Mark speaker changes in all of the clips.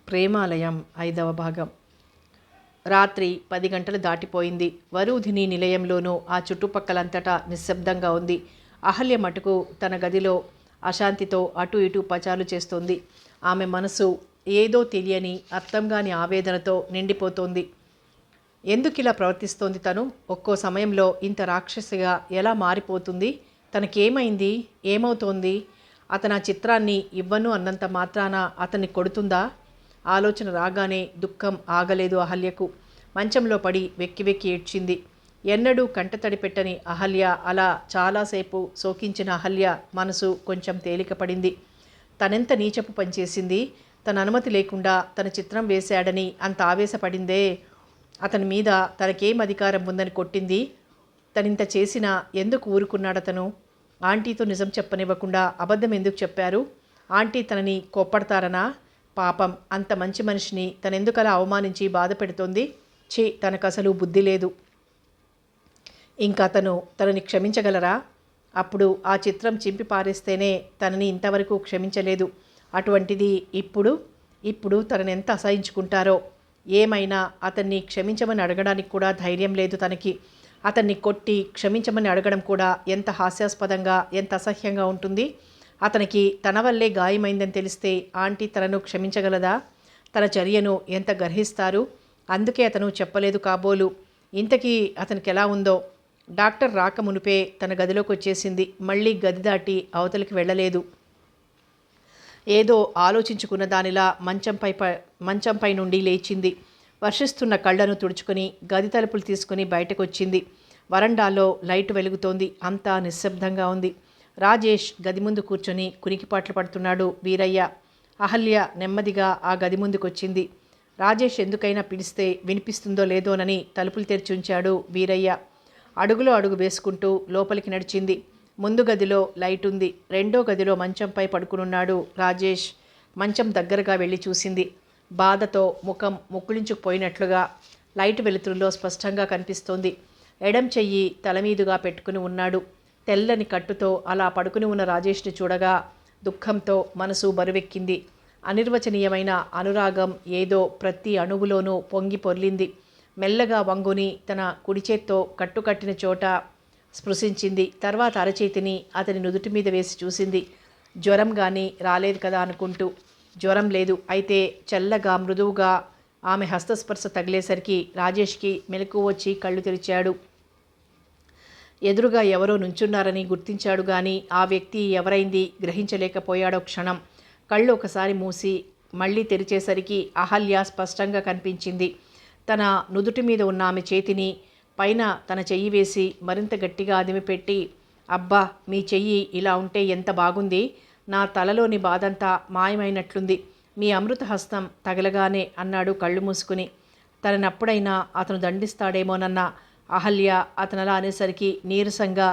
Speaker 1: ప్రేమాలయం 5వ భాగం. రాత్రి 10 గంటలు దాటిపోయింది. వరూధిని నిలయంలోనూ ఆ చుట్టుపక్కలంతటా నిశ్శబ్దంగా ఉంది. అహల్య మటుకు తన గదిలో అశాంతితో అటు ఇటు పచారు చేస్తోంది. ఆమె మనసు ఏదో తెలియని అర్థంగాని ఆవేదనతో నిండిపోతోంది. ఎందుకిలా ప్రవర్తిస్తోంది తను? ఒక్కో సమయంలో ఇంత రాక్షసిగా ఎలా మారిపోతుంది? తనకేమైంది? ఏమవుతోంది? అతను ఆ చిత్రాన్ని ఇవ్వను అన్నంత మాత్రాన అతన్ని కొడుతుందా? ఆలోచన రాగానే దుఃఖం ఆగలేదు అహల్యకు. మంచంలో పడి వెక్కి వెక్కి ఏడ్చింది. ఎన్నడూ కంటతడి పెట్టని అహల్య అలా చాలాసేపు శోకించిన అహల్య మనసు కొంచెం తేలికపడింది. తనెంత నీచపు పనిచేసింది? తన అనుమతి లేకుండా తన చిత్రం వేశాడని అంత ఆవేశపడిందే. అతని మీద తనకేం అధికారం ఉందని కొట్టింది. తనింత చేసినా ఎందుకు ఊరుకున్నాడతను? ఆంటీతో నిజం చెప్పనివ్వకుండా అబద్ధం ఎందుకు చెప్పారు? ఆంటీ తనని కోప్పడతారనా? పాపం, అంత మంచి మనిషిని తనెందుకలా అవమానించి బాధ పెడుతోంది? ఛీ, తనకసలు బుద్ధి లేదు. ఇంకా తనని క్షమించగలరా? అప్పుడు ఆ చిత్రం చింపి పారేస్తేనే తనని ఇంతవరకు క్షమించలేదు. అటువంటిది ఇప్పుడు తనని ఎంత అసహించుకుంటారో. ఏమైనా అతన్ని క్షమించమని అడగడానికి కూడా ధైర్యం లేదు తనకి. అతన్ని కొట్టి క్షమించమని అడగడం కూడా ఎంత హాస్యాస్పదంగా, ఎంత అసహ్యంగా ఉంటుంది. అతనికి తన వల్లే గాయమైందని తెలిస్తే ఆంటీ తనను క్షమించగలదా? తన చర్యను ఎంత గర్హిస్తారు? అందుకే అతను చెప్పలేదు కాబోలు. ఇంతకీ అతనికి ఎలా ఉందో? డాక్టర్ రాక మునిపే తన గదిలోకి వచ్చేసింది. మళ్ళీ గది దాటి అవతలికి వెళ్ళలేదు. ఏదో ఆలోచించుకున్న దానిలా మంచంపై నుండి లేచింది. వర్షిస్తున్న కళ్ళను తుడుచుకొని గది తలుపులు తీసుకుని బయటకు వచ్చింది. వరండాలో లైటు వెలుగుతోంది. అంతా నిశ్శబ్దంగా ఉంది. రాజేష్ గది ముందు కూర్చొని కునికిపాట్లు పడుతున్నాడు. వీరయ్య. అహల్య నెమ్మదిగా ఆ గది ముందుకొచ్చింది. రాజేష్ ఎందుకైనా పిలిస్తే వినిపిస్తుందో లేదోనని తలుపులు తెరిచి ఉంచాడు వీరయ్య. అడుగులో అడుగు వేసుకుంటూ లోపలికి నడిచింది. ముందు గదిలో లైట్ ఉంది. రెండో గదిలో మంచంపై పడుకునున్నాడు రాజేష్. మంచం దగ్గరగా వెళ్ళి చూసింది. బాధతో ముఖం ముక్కుళించుకుపోయినట్లుగా లైట్ వెలుతురులో స్పష్టంగా కనిపిస్తోంది. ఎడం చెయ్యి తలమీదుగా పెట్టుకుని ఉన్నాడు. తెల్లని కట్టుతో అలా పడుకుని ఉన్న రాజేష్ని చూడగా దుఃఖంతో మనసు బరువెక్కింది. అనిర్వచనీయమైన అనురాగం ఏదో ప్రతి అణువులోనూ పొంగి పొర్లింది. మెల్లగా వంగుని తన కుడి చేత్తో కట్టుకట్టిన చోట స్పృశించింది. తర్వాత అరచేతిని అతని నుదుటి మీద వేసి చూసింది. జ్వరం కానీ రాలేదు కదా అనుకుంటూ. జ్వరం లేదు. అయితే చల్లగా మృదువుగా ఆమె హస్తస్పర్శ తగిలేసరికి రాజేష్కి మెలకువ వచ్చి కళ్ళు తెరిచాడు. ఎదురుగా ఎవరో నుంచున్నారని గుర్తించాడు గాని ఆ వ్యక్తి ఎవరైంది గ్రహించలేకపోయాడో క్షణం. కళ్ళు ఒకసారి మూసి మళ్ళీ తెరిచేసరికి అహల్య స్పష్టంగా కనిపించింది. తన నుదుటి మీద ఉన్న ఆమె చేతిని పైన తన చెయ్యి వేసి మరింత గట్టిగా అదిమిపెట్టి, అబ్బా, మీ చెయ్యి ఇలా ఉంటే ఎంత బాగుంది. నా తలలోని బాధంతా మాయమైనట్లుంది. మీ అమృత హస్తం తగలగానే అన్నాడు కళ్ళు మూసుకుని. తననప్పుడైనా అతను దండిస్తాడేమోనన్న అహల్య అతనలా అనేసరికి నీరసంగా,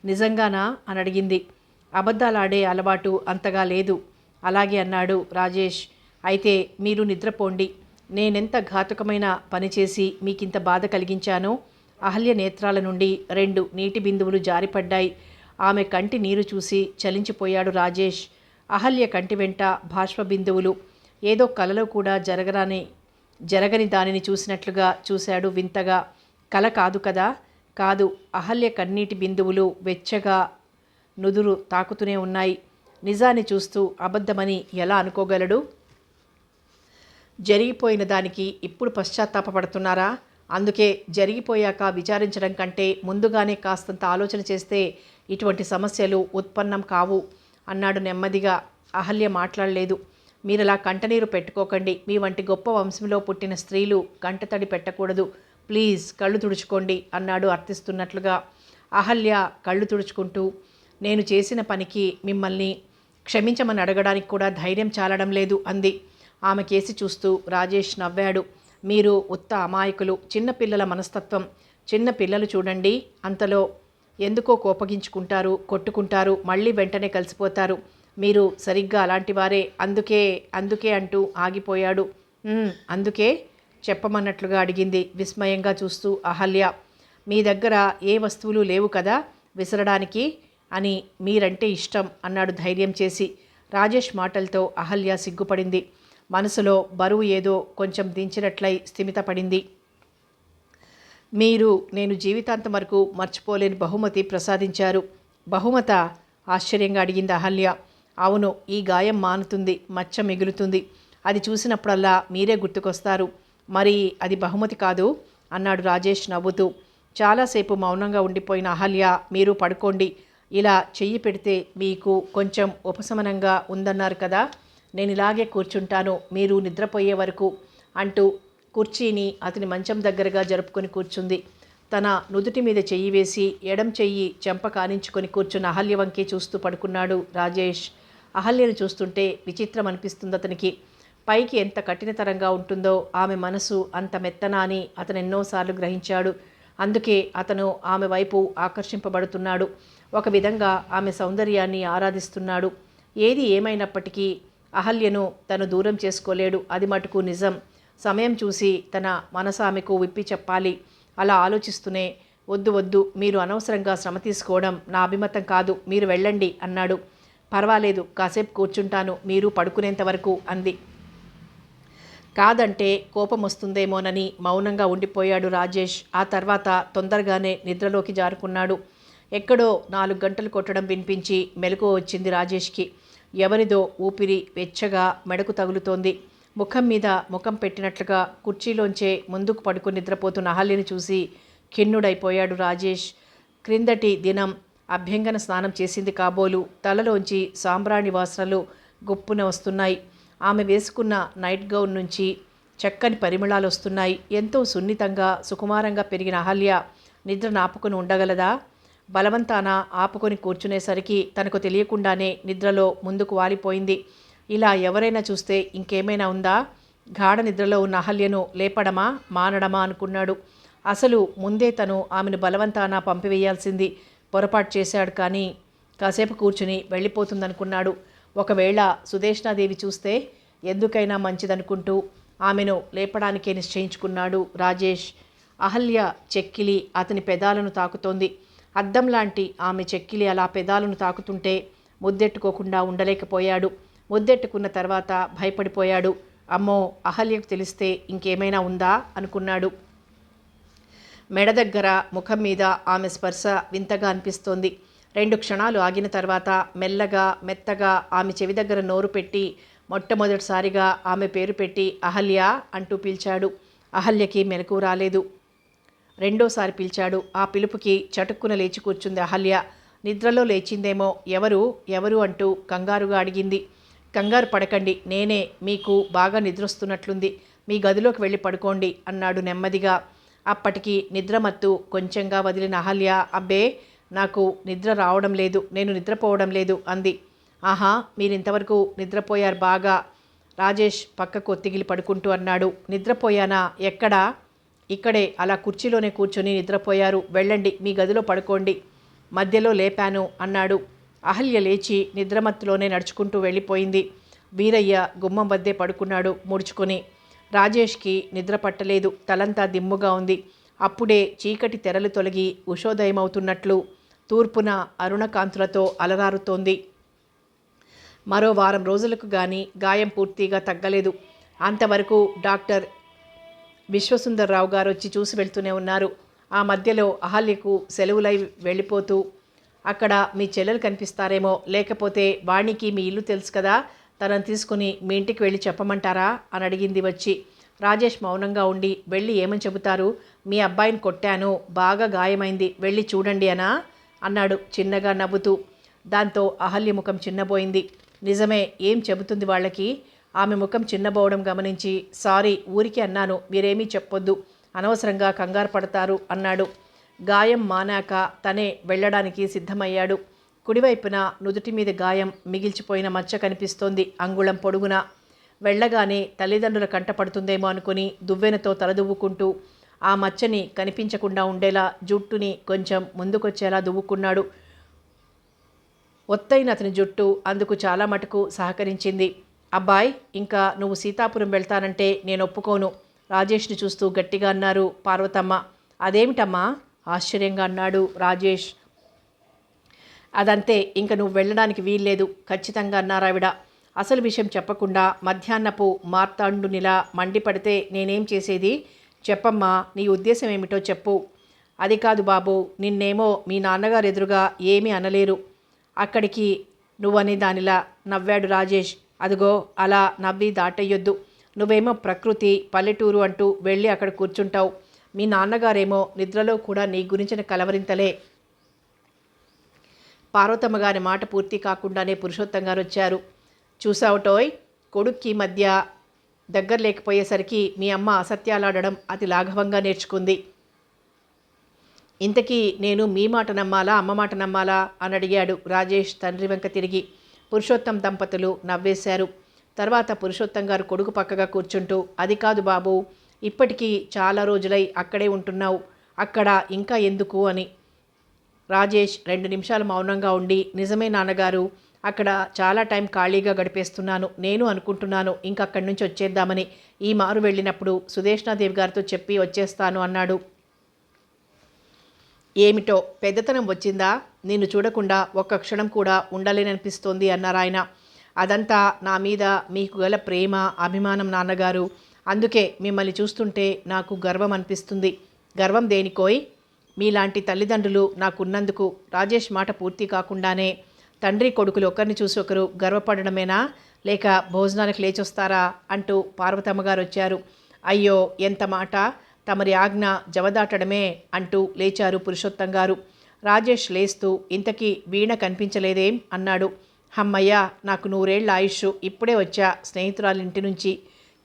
Speaker 1: నిజంగానా అని అడిగింది. అబద్ధాలాడే అలవాటు అంతగా లేదు. అలాగే అన్నాడు రాజేష్. అయితే మీరు నిద్రపోండి. నేనెంత ఘాతుకమైన పనిచేసి మీకింత బాధ కలిగించానో. అహల్య నేత్రాల నుండి 2 నీటి బిందువులు జారిపడ్డాయి. ఆమె కంటి నీరు చూసి చలించిపోయాడు రాజేష్. అహల్య కంటి వెంట బాష్ప బిందువులు. ఏదో కలలో కూడా జరగని దానిని చూసినట్లుగా చూశాడు వింతగా. కల కాదు కదా? కాదు. అహల్య కన్నీటి బిందువులు వెచ్చగా నుదురు తాకుతూనే ఉన్నాయి. నిజాన్ని చూస్తూ అబద్ధమని ఎలా అనుకోగలడు? జరిగిపోయిన దానికి ఇప్పుడు పశ్చాత్తాపపడుతున్నారా? అందుకే జరిగిపోయాక విచారించడం కంటే ముందుగానే కాస్తంత ఆలోచన చేస్తే ఇటువంటి సమస్యలు ఉత్పన్నం కావు అన్నాడు నెమ్మదిగా. అహల్య మాట్లాడలేదు. మీరలా కంటనీరు పెట్టుకోకండి. మీ వంటి గొప్ప వంశంలో పుట్టిన స్త్రీలు కంటతడి పెట్టకూడదు. ప్లీజ్ కళ్ళు తుడుచుకోండి అన్నాడు అర్థిస్తున్నట్లుగా. అహల్య కళ్ళు తుడుచుకుంటూ, నేను చేసిన పనికి మిమ్మల్ని క్షమించమని అడగడానికి కూడా ధైర్యం చాలడం లేదు అంది. ఆమె కేసి చూస్తూ రాజేష్ నవ్వాడు. మీరు ఉత్త అమాయకులు. చిన్నపిల్లల మనస్తత్వం. చిన్న పిల్లలు చూడండి, అంతలో ఎందుకో కోపగించుకుంటారు, కొట్టుకుంటారు, మళ్ళీ వెంటనే కలిసిపోతారు. మీరు సరిగ్గా అలాంటి వారే. అందుకే అంటూ ఆగిపోయాడు. అందుకే చెప్పమన్నట్లుగా అడిగింది విస్మయంగా చూస్తూ అహల్య. మీ దగ్గర ఏ వస్తువులు లేవు కదా విసరడానికి అని. మీరంటే ఇష్టం అన్నాడు ధైర్యం చేసి. రాజేష్ మాటలతో అహల్య సిగ్గుపడింది. మనసులో బరువు ఏదో కొంచెం దించినట్లయి స్థిమితపడింది. మీరు నేను జీవితాంతం వరకు మర్చిపోలేని బహుమతి ప్రసాదించారు. బహుమత? ఆశ్చర్యంగా అడిగింది అహల్య. అవును, ఈ గాయం మానుతుంది, మచ్చ మిగులుతుంది. అది చూసినప్పుడల్లా మీరే గుర్తుకొస్తారు. మరి అది బహుమతి కాదు అన్నాడు రాజేష్ నవ్వుతూ. చాలాసేపు మౌనంగా ఉండిపోయిన అహల్య, మీరు పడుకోండి, ఇలా చెయ్యి పెడితే మీకు కొంచెం ఉపశమనంగా ఉందన్నారు కదా, నేను ఇలాగే కూర్చుంటాను మీరు నిద్రపోయే వరకు అంటూ కుర్చీని అతని మంచం దగ్గరగా జరుపుకొని కూర్చుంది. తన నుదుటి మీద చెయ్యి వేసి ఎడం చెయ్యి చెంప కానించుకొని కూర్చున్న అహల్య వంకే చూస్తూ పడుకున్నాడు రాజేష్. అహల్యను చూస్తుంటే విచిత్రం అనిపిస్తుంది అతనికి. పైకి ఎంత కఠినతరంగా ఉంటుందో ఆమె మనసు అంత మెత్తనా అని అతను ఎన్నోసార్లు గ్రహించాడు. అందుకే అతను ఆమె వైపు ఆకర్షింపబడుతున్నాడు. ఒక విధంగా ఆమె సౌందర్యాన్ని ఆరాధిస్తున్నాడు. ఏది ఏమైనప్పటికీ అహల్యను తను దూరం చేసుకోలేడు, అది మటుకు నిజం. సమయం చూసి తన మనసు ఆమెకు విప్పి చెప్పాలి. అలా ఆలోచిస్తూనే, వద్దు వద్దు, మీరు అనవసరంగా శ్రమ తీసుకోవడం నా అభిమతం కాదు, మీరు వెళ్ళండి అన్నాడు. పర్వాలేదు, కాసేపు కూర్చుంటాను, మీరు పడుకునేంత వరకు అంది. కాదంటే కోపం వస్తుందేమోనని మౌనంగా ఉండిపోయాడు రాజేష్. ఆ తర్వాత తొందరగానే నిద్రలోకి జారుకున్నాడు. ఎక్కడో 4 గంటలు కొట్టడం వినిపించి మెలకువ వచ్చింది రాజేష్కి. ఎవరిదో ఊపిరి వెచ్చగా మెడకు తగులుతోంది. ముఖం మీద ముఖం పెట్టినట్లుగా కుర్చీలోంచే ముందుకు పడుకుని నిద్రపోతున్న అహల్యని చూసి ఖిన్నుడైపోయాడు రాజేష్. క్రిందటి దినం అభ్యంగన స్నానం చేసింది కాబోలు. తలలోంచి సాంబ్రాణి వాసనలు గుప్పున వస్తున్నాయి. ఆమె వేసుకున్న నైట్ గౌన్ నుంచి చక్కని పరిమళాలు వస్తున్నాయి. ఎంతో సున్నితంగా సుకుమారంగా పెరిగిన అహల్య నిద్ర నాపుకొని ఉండగలదా? బలవంతాన ఆపుకొని కూర్చునేసరికి తనకు తెలియకుండానే నిద్రలో ముందుకు వాలిపోయింది. ఇలా ఎవరైనా చూస్తే ఇంకేమైనా ఉందా? గాఢ నిద్రలో ఉన్న అహల్యను లేపడమా మానడమా అనుకున్నాడు. అసలు ముందే తను ఆమెను బలవంతాన పంపివేయాల్సింది. పొరపాటు చేశాడు. కానీ కాసేపు కూర్చుని వెళ్ళిపోతుందనుకున్నాడు. ఒకవేళ సుదేష్ణాదేవి చూస్తే ఎందుకైనా మంచిదనుకుంటూ ఆమెను లేపడానికే నిశ్చయించుకున్నాడు రాజేష్. అహల్య చెక్కిలి అతని పెదాలను తాకుతోంది. అద్దం లాంటి ఆమె చెక్కిలి అలా పెదాలను తాకుతుంటే ముద్దెట్టుకోకుండా ఉండలేకపోయాడు. ముద్దెట్టుకున్న తర్వాత భయపడిపోయాడు. అమ్మో, అహల్యకు తెలిస్తే ఇంకేమైనా ఉందా అనుకున్నాడు. మెడ దగ్గర ముఖం మీద ఆమె స్పర్శ వింతగా అనిపిస్తోంది. 2 క్షణాలు ఆగిన తర్వాత మెల్లగా మెత్తగా ఆమె చెవి దగ్గర నోరు పెట్టి మొట్టమొదటిసారిగా ఆమె పేరు పెట్టి అహల్య అంటూ పిలిచాడు. అహల్యకి మెలకువ రాలేదు. రెండోసారి పిలిచాడు. ఆ పిలుపుకి చటుక్కున లేచి కూర్చుంది అహల్య. నిద్రలో లేచిందేమో. ఎవరు ఎవరు అంటూ కంగారుగా అడిగింది. కంగారు పడకండి, నేనే, మీకు బాగా నిద్రొస్తున్నట్లుంది, మీ గదిలోకి వెళ్ళి పడుకోండి అన్నాడు నెమ్మదిగా. అప్పటికి నిద్రమత్తు కొంచెంగా వదిలిన అహల్య, అబ్బే, నాకు నిద్ర రావడం లేదు, నేను నిద్రపోవడం లేదు అంది. ఆహా, మీరింతవరకు నిద్రపోయారు బాగా, రాజేష్ పక్కకు ఒత్తిగిలి పడుకుంటూ అన్నాడు. నిద్రపోయానా? ఎక్కడా? ఇక్కడే, అలా కుర్చీలోనే కూర్చొని నిద్రపోయారు, వెళ్ళండి మీ గదిలో పడుకోండి, మధ్యలో లేపాను అన్నాడు. అహల్య లేచి నిద్రమత్తులోనే నడుచుకుంటూ వెళ్ళిపోయింది. వీరయ్య గుమ్మం వద్దే పడుకున్నాడు ముడుచుకొని. రాజేష్కి నిద్ర పట్టలేదు. తలంతా దిమ్ముగా ఉంది. అప్పుడే చీకటి తెరలు తొలగి ఉషోదయమవుతున్నట్లు తూర్పున అరుణకాంతులతో అలరారుతోంది. మరో వారం రోజులకు గాని గాయం పూర్తిగా తగ్గలేదు. అంతవరకు డాక్టర్ విశ్వసుందర్రావు గారు వచ్చి చూసి వెళ్తూనే ఉన్నారు. ఆ మధ్యలో అహల్యకు సెలవులై వెళ్ళిపోతూ, అక్కడ మీ చెల్లెలు కనిపిస్తారేమో, లేకపోతే వాణికి మీ ఇల్లు తెలుసు కదా, తనను తీసుకుని మీ ఇంటికి వెళ్ళి చెప్పమంటారా అని అడిగింది వచ్చి. రాజేష్ మౌనంగా ఉండి, వెళ్ళి ఏమని చెబుతారు? మీ అబ్బాయిని కొట్టాను, బాగా గాయమైంది, వెళ్ళి చూడండి అన్నాడు చిన్నగా నవ్వుతూ. దాంతో అహల్య ముఖం చిన్నబోయింది. నిజమే, ఏం చెబుతుంది వాళ్ళకి? ఆమె ముఖం చిన్నబోవడం గమనించి, సారీ, ఊరికి అన్నాను, మీరేమీ చెప్పొద్దు, అనవసరంగా కంగారు పడతారు అన్నాడు. గాయం మానాక తనే వెళ్ళడానికి సిద్ధమయ్యాడు. కుడివైపున నుదుటి మీద గాయం మిగిల్చిపోయిన మచ్చ కనిపిస్తోంది, అంగుళం పొడుగున. వెళ్ళగానే తల్లిదండ్రుల కంట పడుతుందేమో అనుకుని దువ్వెనతో తలదువ్వుకుంటూ ఆ మచ్చని కనిపించకుండా ఉండేలా జుట్టుని కొంచెం ముందుకొచ్చేలా దువ్వుకున్నాడు. ఒత్తైన అతని జుట్టు అందుకు చాలా మటుకు సహకరించింది. అబ్బాయ్, ఇంకా నువ్వు సీతాపురం వెళ్తానంటే నేను ఒప్పుకోను, రాజేష్ని చూస్తూ గట్టిగా అన్నారు పార్వతమ్మ. అదేమిటమ్మా? ఆశ్చర్యంగా అన్నాడు రాజేష్. అదంతే, ఇంక నువ్వు వెళ్ళడానికి వీల్లేదు ఖచ్చితంగా అన్నారావిడ. అసలు విషయం చెప్పకుండా మధ్యాహ్నపు మార్తాండునిలా మండిపడితే నేనేం చేసేది? చెప్పమ్మా, నీ ఉద్దేశం ఏమిటో చెప్పు. అది కాదు బాబు, నిన్నేమో మీ నాన్నగారు ఎదురుగా ఏమీ అనలేరు. అక్కడికి నువ్వని దానిలా నవ్వాడు రాజేష్. అదిగో అలా నవ్వి దాటయ్యొద్దు. నువ్వేమో ప్రకృతి, పల్లెటూరు అంటూ వెళ్ళి అక్కడ కూర్చుంటావు. మీ నాన్నగారేమో నిద్రలో కూడా నీ గురించిన కలవరింతలే. పార్వతమ్మ గారి మాట పూర్తి కాకుండానే పురుషోత్తం గారు వచ్చారు. చూసావుటోయ్, కొడుక్కి మధ్య దగ్గర లేకపోయేసరికి మీ అమ్మ అసత్యాలాడడం అతి లాఘవంగా నేర్చుకుంది. ఇంతకీ నేను మీ మాట నమ్మాలా, అమ్మ మాట నమ్మాలా అని అడిగాడు రాజేష్ తండ్రి వెంక తిరిగి. పురుషోత్తం దంపతులు నవ్వేశారు. తర్వాత పురుషోత్తం గారు కొడుకు పక్కగా కూర్చుంటూ, అది కాదు బాబు, ఇప్పటికీ చాలా రోజులై అక్కడే ఉంటున్నావు, అక్కడ ఇంకా ఎందుకు అని. రాజేష్ 2 నిమిషాలు మౌనంగా ఉండి, నిజమే నాన్నగారు, అక్కడ చాలా టైం ఖాళీగా గడిపేస్తున్నాను. నేను అనుకుంటున్నాను ఇంక అక్కడి నుంచి వచ్చేద్దామని. ఈ మారు వెళ్ళినప్పుడు సుదేష్ణాదేవి గారితో చెప్పి వచ్చేస్తాను అన్నాడు. ఏమిటో పెద్దతనం వచ్చిందా? నిన్ను చూడకుండా ఒక్క క్షణం కూడా ఉండలేననిపిస్తోంది అన్నారాయన. అదంతా నా మీద మీకు గల ప్రేమ, అభిమానం నాన్నగారు. అందుకే మిమ్మల్ని చూస్తుంటే నాకు గర్వం అనిపిస్తుంది. గర్వం దేనికోయ్? మీలాంటి తల్లిదండ్రులు నాకున్నందుకు. రాజేష్ మాట పూర్తి కాకుండానే, తండ్రి కొడుకులు ఒకరిని చూసి ఒకరు గర్వపడడమేనా, లేక భోజనానికి లేచొస్తారా అంటూ పార్వతమ్మ గారు వచ్చారు. అయ్యో ఎంత మాట, తమరి ఆజ్ఞ జవదాటడమే అంటూ లేచారు పురుషోత్తం గారు. రాజేష్ లేస్తూ, ఇంతకీ వీణ కనిపించలేదేం అన్నాడు. హమ్మయ్య, నాకు 100 ఏళ్ల ఆయుష్, ఇప్పుడే వచ్చా స్నేహితురాలింటి నుంచి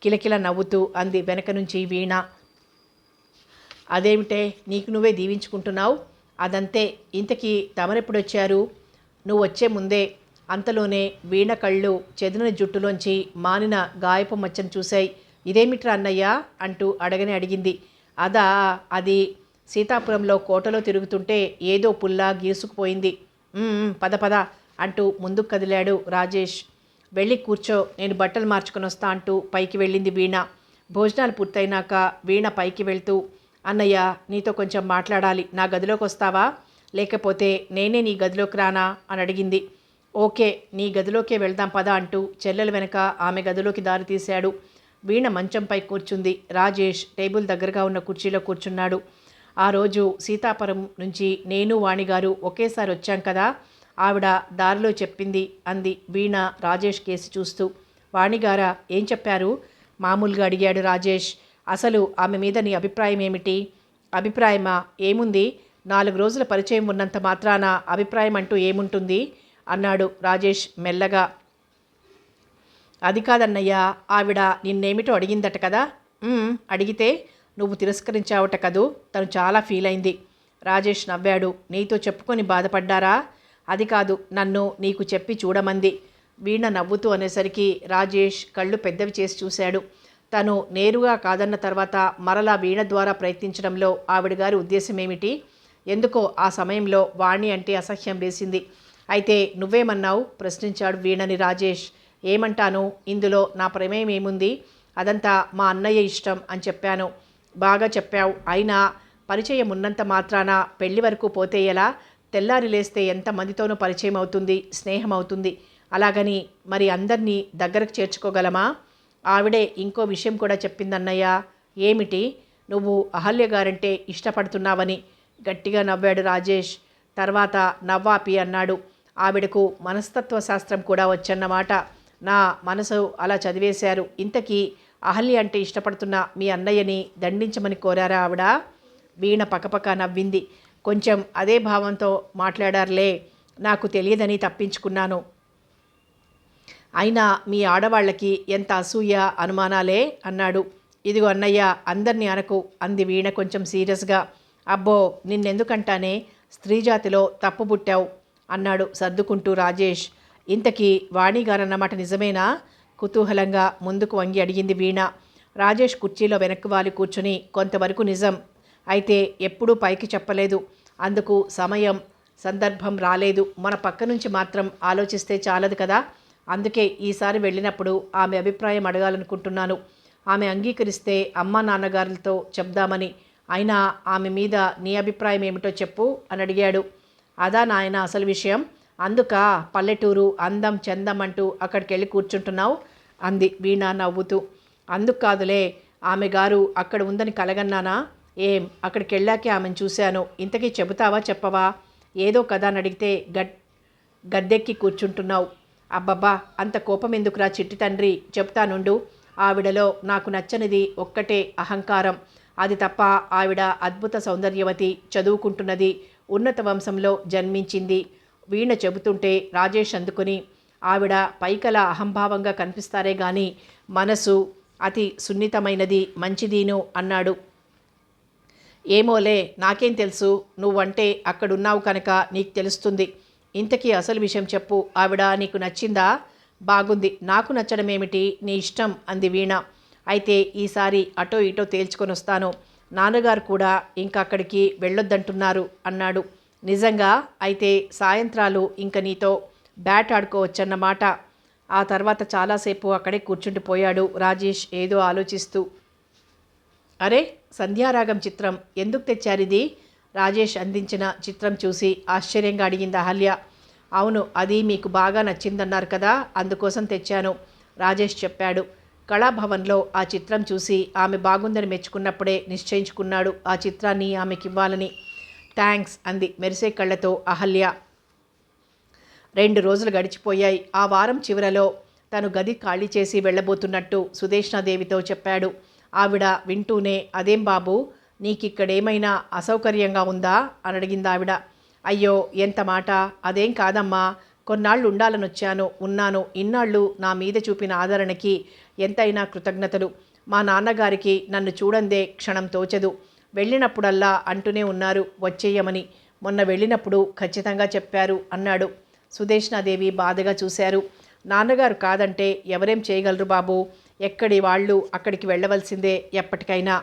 Speaker 1: కిలకిల నవ్వుతూ అంది వెనక నుంచి వీణ. అదేమిటే, నీకు నువ్వే దీవించుకుంటున్నావు? అదంతే. ఇంతకీ తమరెప్పుడొచ్చారు? నువ్వు వచ్చే ముందే. అంతలోనే వీణ కళ్ళు చెదిరిన జుట్టులోంచి మానిన గాయపు మచ్చను చూశాయి. ఇదేమిట్రా అన్నయ్య అంటూ అడిగింది. అదా, అది సీతాపురంలో కోటలో తిరుగుతుంటే ఏదో పుల్లా గీసుకుపోయింది. పద పద అంటూ ముందుకు కదిలాడు రాజేష్. వెళ్ళి కూర్చో, నేను బట్టలు మార్చుకొని వస్తా అంటూ పైకి వెళ్ళింది వీణ. భోజనాలు పూర్తయినాక వీణ పైకి వెళ్తూ, అన్నయ్య నీతో కొంచెం మాట్లాడాలి, నా గదిలోకి వస్తావా, లేకపోతే నేనే నీ గదిలోకి రానా అని అడిగింది. ఓకే, నీ గదిలోకే వెళ్దాం పద అంటూ చెల్లెల వెనక ఆమె గదిలోకి దారి తీశాడు. వీణ మంచంపై కూర్చుంది. రాజేష్ టేబుల్ దగ్గరగా ఉన్న కుర్చీలో కూర్చున్నాడు. ఆ రోజు సీతాపురం నుంచి నేను వాణిగారు ఒకేసారి వచ్చాం కదా, ఆవిడ దారిలో చెప్పింది అంది వీణ రాజేష్ కేసి చూస్తూ. వాణిగారా, ఏం చెప్పారు మామూలుగా అడిగాడు రాజేష్. అసలు ఆమె మీద నీ అభిప్రాయం ఏమిటి? అభిప్రాయమా, ఏముంది, 4 రోజుల పరిచయం ఉన్నంత మాత్రాన అభిప్రాయం అంటూ ఏముంటుంది అన్నాడు రాజేష్ మెల్లగా. అది కాదన్నయ్య, ఆవిడ నిన్నేమిటో అడిగిందట కదా. అడిగితే నువ్వు తిరస్కరించావట కదూ, తను చాలా ఫీల్ అయింది. రాజేష్ నవ్వాడు. నీతో చెప్పుకొని బాధపడ్డారా? అది కాదు, నన్ను నీకు చెప్పి చూడమంది. వీణ నవ్వుతూ అనేసరికి రాజేష్ కళ్ళు పెద్దవి చేసి చూశాడు. తను నేరుగా కాదన్న తర్వాత మరలా వీణ ద్వారా ప్రయత్నించడంలో ఆవిడ గారి ఉద్దేశం ఏమిటి? ఎందుకో ఆ సమయంలో వాణి అంటే అసహ్యం వేసింది. అయితే నువ్వేమన్నావు ప్రశ్నించాడు వీణని రాజేష్. ఏమంటాను, ఇందులో నా ప్రమేయం ఏముంది, అదంతా మా అన్నయ్య ఇష్టం అని చెప్పాను. బాగా చెప్పావు. అయినా పరిచయం ఉన్నంత మాత్రాన పెళ్లి వరకు పోతే ఎలా? తెల్లారి లేస్తే ఎంతమందితోనూ పరిచయం అవుతుంది, స్నేహం అవుతుంది. అలాగని మరి అందరినీ దగ్గరకు చేర్చుకోగలమా? ఆవిడే ఇంకో విషయం కూడా చెప్పిందన్నయ్య. ఏమిటి? నువ్వు అహల్య గారంటే ఇష్టపడుతున్నావని. గట్టిగా నవ్వాడు రాజేష్. తర్వాత నవ్వాపి అన్నాడు, ఆవిడకు మనస్తత్వ శాస్త్రం కూడా వచ్చన్నమాట. నా మనసు అలా చదివేశారు. ఇంతకీ అహల్య అంటే ఇష్టపడుతున్న మీ అన్నయ్యని దండించమని కోరారా ఆవిడ? వీణ పకపక నవ్వింది. కొంచెం అదే భావంతో మాట్లాడారులే, నాకు తెలియదని తప్పించుకున్నాను. అయినా మీ ఆడవాళ్ళకి ఎంత అసూయ, అనుమానాలే అన్నాడు. ఇదిగో అన్నయ్య, అందరినీ అనకు అంది వీణ కొంచెం సీరియస్గా. అబ్బో, నిన్నెందుకంటానే, స్త్రీజాతిలో తప్పు పుట్టావు అన్నాడు సర్దుకుంటూ రాజేష్. ఇంతకీ వాణిగారన్నమాట నిజమేనా? కుతూహలంగా ముందుకు వంగి అడిగింది వీణ. రాజేష్ కుర్చీలో వెనక్కి వాలి కూర్చుని, కొంతవరకు నిజం, అయితే ఎప్పుడూ పైకి చెప్పలేదు. అందుకు సమయం, సందర్భం రాలేదు. మన పక్క నుంచి మాత్రం ఆలోచిస్తే చాలదు కదా. అందుకే ఈసారి వెళ్ళినప్పుడు ఆమె అభిప్రాయం అడగాలనుకుంటున్నాను. ఆమె అంగీకరిస్తే అమ్మా నాన్నగారులతో చెప్దామని. అయినా ఆమె మీద నీ అభిప్రాయం ఏమిటో చెప్పు అని అడిగాడు. అదా నాయన అసలు విషయం. అందుక పల్లెటూరు అందం చందం అంటూ అక్కడికి వెళ్ళి కూర్చుంటున్నావు అంది వీణ నవ్వుతూ. అందుకు కాదులే, ఆమె గారు అక్కడ ఉందని కలగన్నానా? ఏం, అక్కడికి వెళ్ళాకే ఆమెను చూశాను. ఇంతకీ చెబుతావా చెప్పవా? ఏదో కదా అని అడిగితే గద్దెక్కి కూర్చుంటున్నావు. అబ్బబ్బా, అంత కోపం ఎందుకురా చిట్టి తండ్రి, చెప్తానుండు. ఆవిడలో నాకు నచ్చనిది ఒక్కటే, అహంకారం. అది తప్ప ఆవిడ అద్భుత సౌందర్యవతి, చదువుకుంటున్నది, ఉన్నత వంశంలో జన్మించింది. వీణ చెబుతుంటే రాజేష్ అందుకుని, ఆవిడ పైకల అహంభావంగా కనిపిస్తారే గాని మనసు అతి సున్నితమైనది, మంచిదీను అన్నాడు. ఏమోలే, నాకేం తెలుసు, నువ్వంటే అక్కడున్నావు కనుక నీకు తెలుస్తుంది. ఇంతకీ అసలు విషయం చెప్పు, ఆవిడ నీకు నచ్చిందా? బాగుంది, నాకు నచ్చడమేమిటి, నీ ఇష్టం అంది వీణ. అయితే ఈసారి అటో ఇటో తేల్చుకొని వస్తాను. నాన్నగారు కూడా ఇంకా అక్కడికి వెళ్ళొద్దంటున్నారు అన్నాడు. నిజంగా? అయితే సాయంత్రాలు ఇంక నీతో బ్యాట్ ఆడుకోవచ్చన్నమాట. ఆ తర్వాత చాలాసేపు అక్కడే కూర్చుండిపోయాడు రాజేష్ ఏదో ఆలోచిస్తూ. అరే, సంధ్యారాగం చిత్రం ఎందుకు తెచ్చారిది? రాజేష్ అందించిన చిత్రం చూసి ఆశ్చర్యంగా అడిగింది అహల్య. అవును, అది మీకు బాగా నచ్చిందన్నారు కదా, అందుకోసం తెచ్చాను, రాజేష్ చెప్పాడు. కళాభవన్లో ఆ చిత్రం చూసి ఆమె బాగుందని మెచ్చుకున్నప్పుడే నిశ్చయించుకున్నాడు ఆ చిత్రాన్ని ఆమెకివ్వాలని. థ్యాంక్స్ అంది మెరిసే కళ్ళతో అహల్య. 2 రోజులు గడిచిపోయాయి. ఆ వారం చివరలో తను గది ఖాళీ చేసి వెళ్ళబోతున్నట్టు సుదేష్ణాదేవితో చెప్పాడు. ఆవిడ వింటూనే, అదేం బాబు, నీకిక్కడేమైనా అసౌకర్యంగా ఉందా అని అడిగింది ఆవిడ. అయ్యో, ఎంత మాట, అదేం కాదమ్మా, కొన్నాళ్ళు ఉండాలనొచ్చాను, ఉన్నాను. ఇన్నాళ్ళు నా మీద చూపిన ఆదరణకి ఎంతైనా కృతజ్ఞతలు. మా నాన్నగారికి నన్ను చూడందే క్షణం తోచదు. వెళ్ళినప్పుడల్లా అంటూనే ఉన్నారు వచ్చేయమని. మొన్న వెళ్ళినప్పుడు ఖచ్చితంగా చెప్పారు అన్నాడు. సుదేష్ణాదేవి బాధగా చూశారు. నాన్నగారు కాదంటే ఎవరేం చేయగలరు బాబు, ఎక్కడి వాళ్ళు అక్కడికి వెళ్ళవలసిందే ఎప్పటికైనా.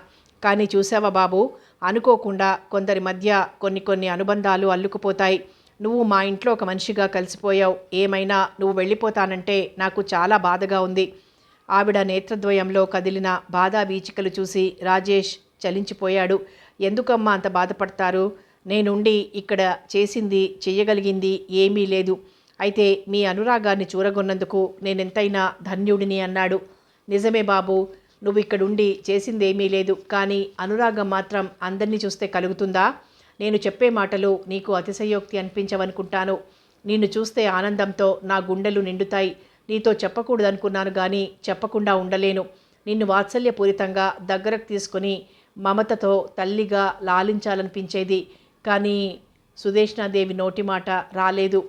Speaker 1: కానీ చూసావా బాబు, అనుకోకుండా కొందరి మధ్య కొన్ని అనుబంధాలు అల్లుకుపోతాయి. నువ్వు మా ఇంట్లో ఒక మనిషిగా కలిసిపోయావు. ఏమైనా నువ్వు వెళ్ళిపోతానంటే నాకు చాలా బాధగా ఉంది. ఆవిడ నేత్రద్వయంలో కదిలిన బాధా వీచికలు చూసి రాజేష్ చలించిపోయాడు. ఎందుకమ్మా అంత బాధపడతారు? నేనుండి ఇక్కడ చేసింది చెయ్యగలిగింది ఏమీ లేదు. అయితే మీ అనురాగాన్ని చూరగొన్నందుకు నేనెంతైనా ధన్యుడిని అన్నాడు. నిజమే బాబు, నువ్వు ఇక్కడుండి చేసిందేమీ లేదు, కానీ అనురాగం మాత్రం అందరినీ చూస్తే కలుగుతుందా? నేను చెప్పే మాటలు నీకు అతిశయోక్తి అనిపించవనుకుంటాను. నిన్ను చూస్తే ఆనందంతో నా గుండెలు నిండుతాయి. నీతో చెప్పకూడదనుకున్నాను కానీ చెప్పకుండా ఉండలేను. నిన్ను వాత్సల్యపూరితంగా దగ్గరకు తీసుకుని మమతతో తల్లిగా లాలించాలనిపించేది. కానీ సుదేష్ణాదేవి నోటి మాట రాలేదు.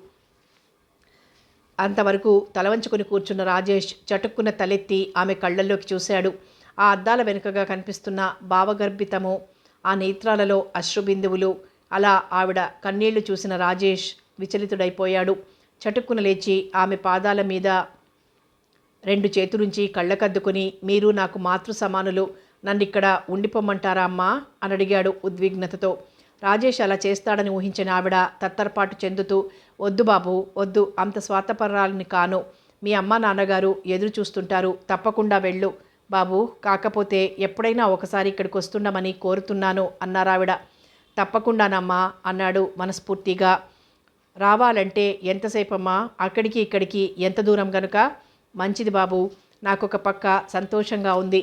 Speaker 1: అంతవరకు తలవంచుకుని కూర్చున్న రాజేష్ చటుక్కున తలెత్తి ఆమె కళ్ళల్లోకి చూశాడు. ఆ అద్దాల వెనుకగా కనిపిస్తున్న భావగర్భితము, ఆ నేత్రాలలో అశ్రుబిందువులు, అలా ఆవిడ కన్నీళ్లు చూసిన రాజేష్ విచలితుడైపోయాడు. చటుక్కున లేచి ఆమె పాదాల మీద 2 చేతులుంచి కళ్ళకద్దుకుని, మీరు నాకు మాతృ సమానులు, నన్నిక్కడ ఉండిపోమ్మంటారా అమ్మా అని అడిగాడు ఉద్విగ్నతతో. రాజేష్ అలా చేస్తాడని ఊహించిన ఆవిడ తత్తరపాటు చెందుతూ, వద్దు బాబు వద్దు, అంత స్వార్థపరాలని కాను. మీ అమ్మ నాన్నగారు ఎదురు చూస్తుంటారు, తప్పకుండా వెళ్ళు బాబు. కాకపోతే ఎప్పుడైనా ఒకసారి ఇక్కడికి వస్తుండమని కోరుతున్నాను అన్నారావిడ. తప్పకుండానమ్మా అన్నాడు మనస్ఫూర్తిగా. రావాలంటే ఎంతసేపమ్మా? అక్కడికి ఇక్కడికి ఎంత దూరం గనుక? మంచిది బాబు, నాకొక పక్క సంతోషంగా ఉంది,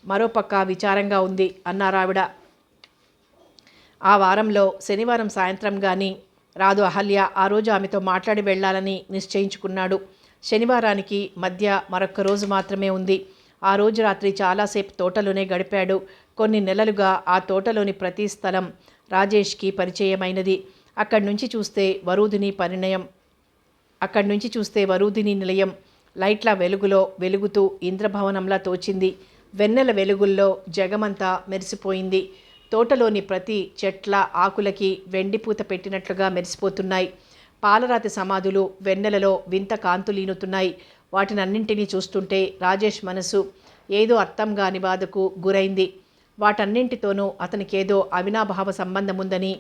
Speaker 1: మరో పక్క విచారంగా ఉంది అన్నారావిడ. ఆ వారంలో శనివారం సాయంత్రం కానీ రాదు అహల్య. ఆ రోజు ఆమెతో మాట్లాడి వెళ్ళాలని నిశ్చయించుకున్నాడు. శనివారానికి మధ్య మరొక్క రోజు మాత్రమే ఉంది. ఆ రోజు రాత్రి చాలాసేపు తోటలోనే గడిపాడు. కొన్ని నెలలుగా ఆ తోటలోని ప్రతి స్థలం రాజేష్కి పరిచయమైనది. అక్కడి నుంచి చూస్తే వరూధిని నిలయం లైట్ల వెలుగులో వెలుగుతూ ఇంద్రభవనంలా తోచింది. వెన్నెల వెలుగుల్లో జగమంతా మెరిసిపోయింది. తోటలోని ప్రతి చెట్ల ఆకులకి వెండిపూత పెట్టినట్లుగా మెరిసిపోతున్నాయి. పాలరాతి సమాధులు వెన్నెలలో వింత కాంతులీనుతున్నాయి. వాటినన్నింటినీ చూస్తుంటే రాజేష్ మనసు ఏదో అర్థం కాని బాధకు గురైంది. వాటన్నింటితోనూ అతనికేదో అవినాభావ సంబంధముందని,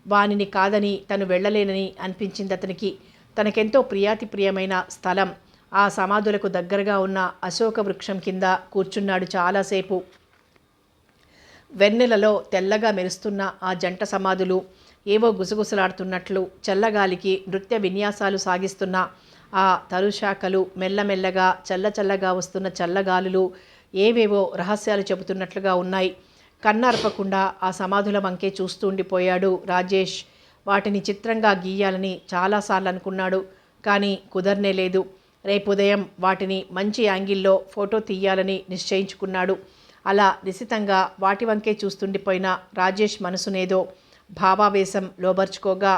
Speaker 1: వానిని కాదని తను వెళ్ళలేనని అనిపించింది అతనికి. తనకెంతో ప్రియాతిప్రియమైన స్థలం ఆ సమాధులకు దగ్గరగా ఉన్న అశోక వృక్షం కింద కూర్చున్నాడు చాలాసేపు. వెన్నెలలో తెల్లగా మెరుస్తున్న ఆ జంట సమాధులు ఏవో గుసగుసలాడుతున్నట్లు చల్లగాలికి నృత్య విన్యాసాలు సాగిస్తున్న ఆ తరుశాఖలు, మెల్లమెల్లగా చల్లచల్లగా వస్తున్న చల్లగాలులు ఏవేవో రహస్యాలు చెబుతున్నట్లుగా ఉన్నాయి. కన్నార్పకుండా ఆ సమాధుల వంకే చూస్తూ ఉండిపోయాడు రాజేష్. వాటిని చిత్రంగా గీయాలని చాలాసార్లు అనుకున్నాడు, కానీ కుదరనే లేదు. రేపు ఉదయం వాటిని మంచి యాంగిల్లో ఫోటో తీయాలని నిశ్చయించుకున్నాడు. అలా నిశితంగా వాటి వంకే చూస్తుండిపోయిన రాజేష్ మనసునేదో భావావేశం లోబర్చుకోగా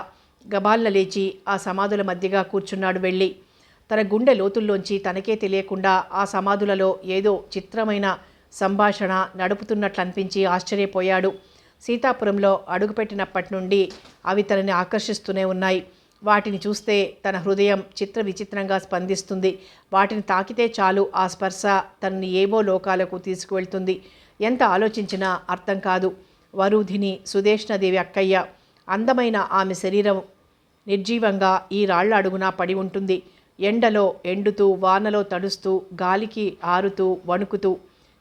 Speaker 1: గబాల్న లేచి ఆ సమాధుల మధ్యగా కూర్చున్నాడు. వెళ్ళి తన గుండె లోతుల్లోంచి తనకే తెలియకుండా ఆ సమాధులలో ఏదో చిత్రమైన సంభాషణ నడుపుతున్నట్లు అనిపించి ఆశ్చర్యపోయాడు. సీతాపురంలో అడుగుపెట్టినప్పటి నుండి అవి తనని ఆకర్షిస్తూనే ఉన్నాయి. వాటిని చూస్తే తన హృదయం చిత్ర విచిత్రంగా స్పందిస్తుంది. వాటిని తాకితే చాలు ఆ స్పర్శ తనని ఏవో లోకాలకు తీసుకువెళ్తుంది. ఎంత ఆలోచించినా అర్థం కాదు. వరూధిని సుదేష్ణదేవి అక్కయ్య. అందమైన ఆమె శరీరం నిర్జీవంగా ఈ రాళ్ల అడుగున పడి ఉంటుంది. ఎండలో ఎండుతూ, వానలో తడుస్తూ, గాలికి ఆరుతూ, వణుకుతూ,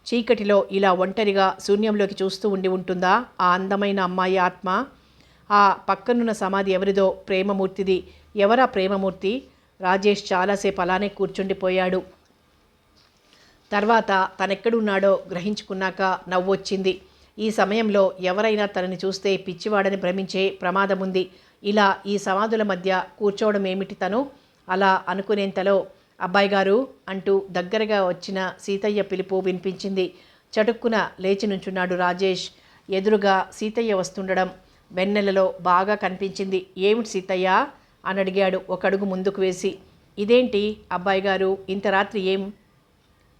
Speaker 1: చీకటిలో ఇలా ఒంటరిగా శూన్యంలోకి చూస్తూ ఉండి ఉంటుందా ఆ అందమైన అమ్మాయి ఆత్మ? ఆ పక్కనున్న సమాధి ఎవరిదో? ప్రేమమూర్తిది. ఎవరా ప్రేమమూర్తి? రాజేష్ చాలాసేపు అలానే కూర్చుండిపోయాడు. తర్వాత తనెక్కడున్నాడో గ్రహించుకున్నాక నవ్వొచ్చింది. ఈ సమయంలో ఎవరైనా తనని చూస్తే పిచ్చివాడని భ్రమించే ప్రమాదముంది. ఇలా ఈ సమాధుల మధ్య కూర్చోవడం ఏమిటి తను? అలా అనుకునేంతలో అబ్బాయి గారు అంటూ దగ్గరగా వచ్చిన సీతయ్య పిలుపు వినిపించింది. చటుక్కున లేచి నుంచున్నాడు రాజేష్. ఎదురుగా సీతయ్య వస్తుండడం వెన్నెలలో బాగా కనిపించింది. ఏమిటి సీతయ్య అని అడిగాడు ఒక అడుగు ముందుకు వేసి. ఇదేంటి అబ్బాయి గారు,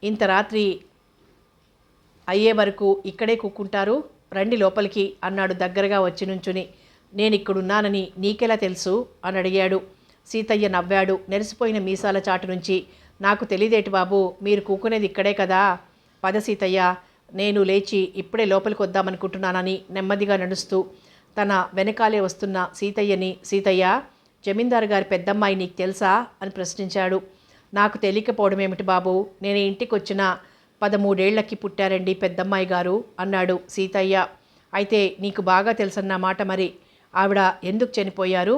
Speaker 1: ఇంత రాత్రి అయ్యే వరకు ఇక్కడే కూక్కుంటారు? రండి లోపలికి అన్నాడు దగ్గరగా వచ్చి నుంచుని. నేను ఇక్కడున్నానని నీకెలా తెలుసు అని అడిగాడు. సీతయ్య నవ్వాడు నెరిసిపోయిన మీసాల చాటు నుంచి. నాకు తెలియదేటి బాబు, మీరు కూకునేది ఇక్కడే కదా. పద సీతయ్య, నేను లేచి ఇప్పుడే లోపలికి వద్దామనుకుంటున్నానని నెమ్మదిగా నడుస్తూ తన వెనకాలే వస్తున్న సీతయ్యని, సీతయ్య, జమీందారు గారి పెద్దమ్మాయి నీకు తెలుసా అని ప్రశ్నించాడు. నాకు తెలియకపోవడం ఏమిటి బాబు, నేను ఇంటికి వచ్చిన 13 ఏళ్లకి పుట్టారండి పెద్దమ్మాయి గారు అన్నాడు సీతయ్య. అయితే నీకు బాగా తెలుసన్నమాట. మరి ఆవిడ ఎందుకు చనిపోయారు?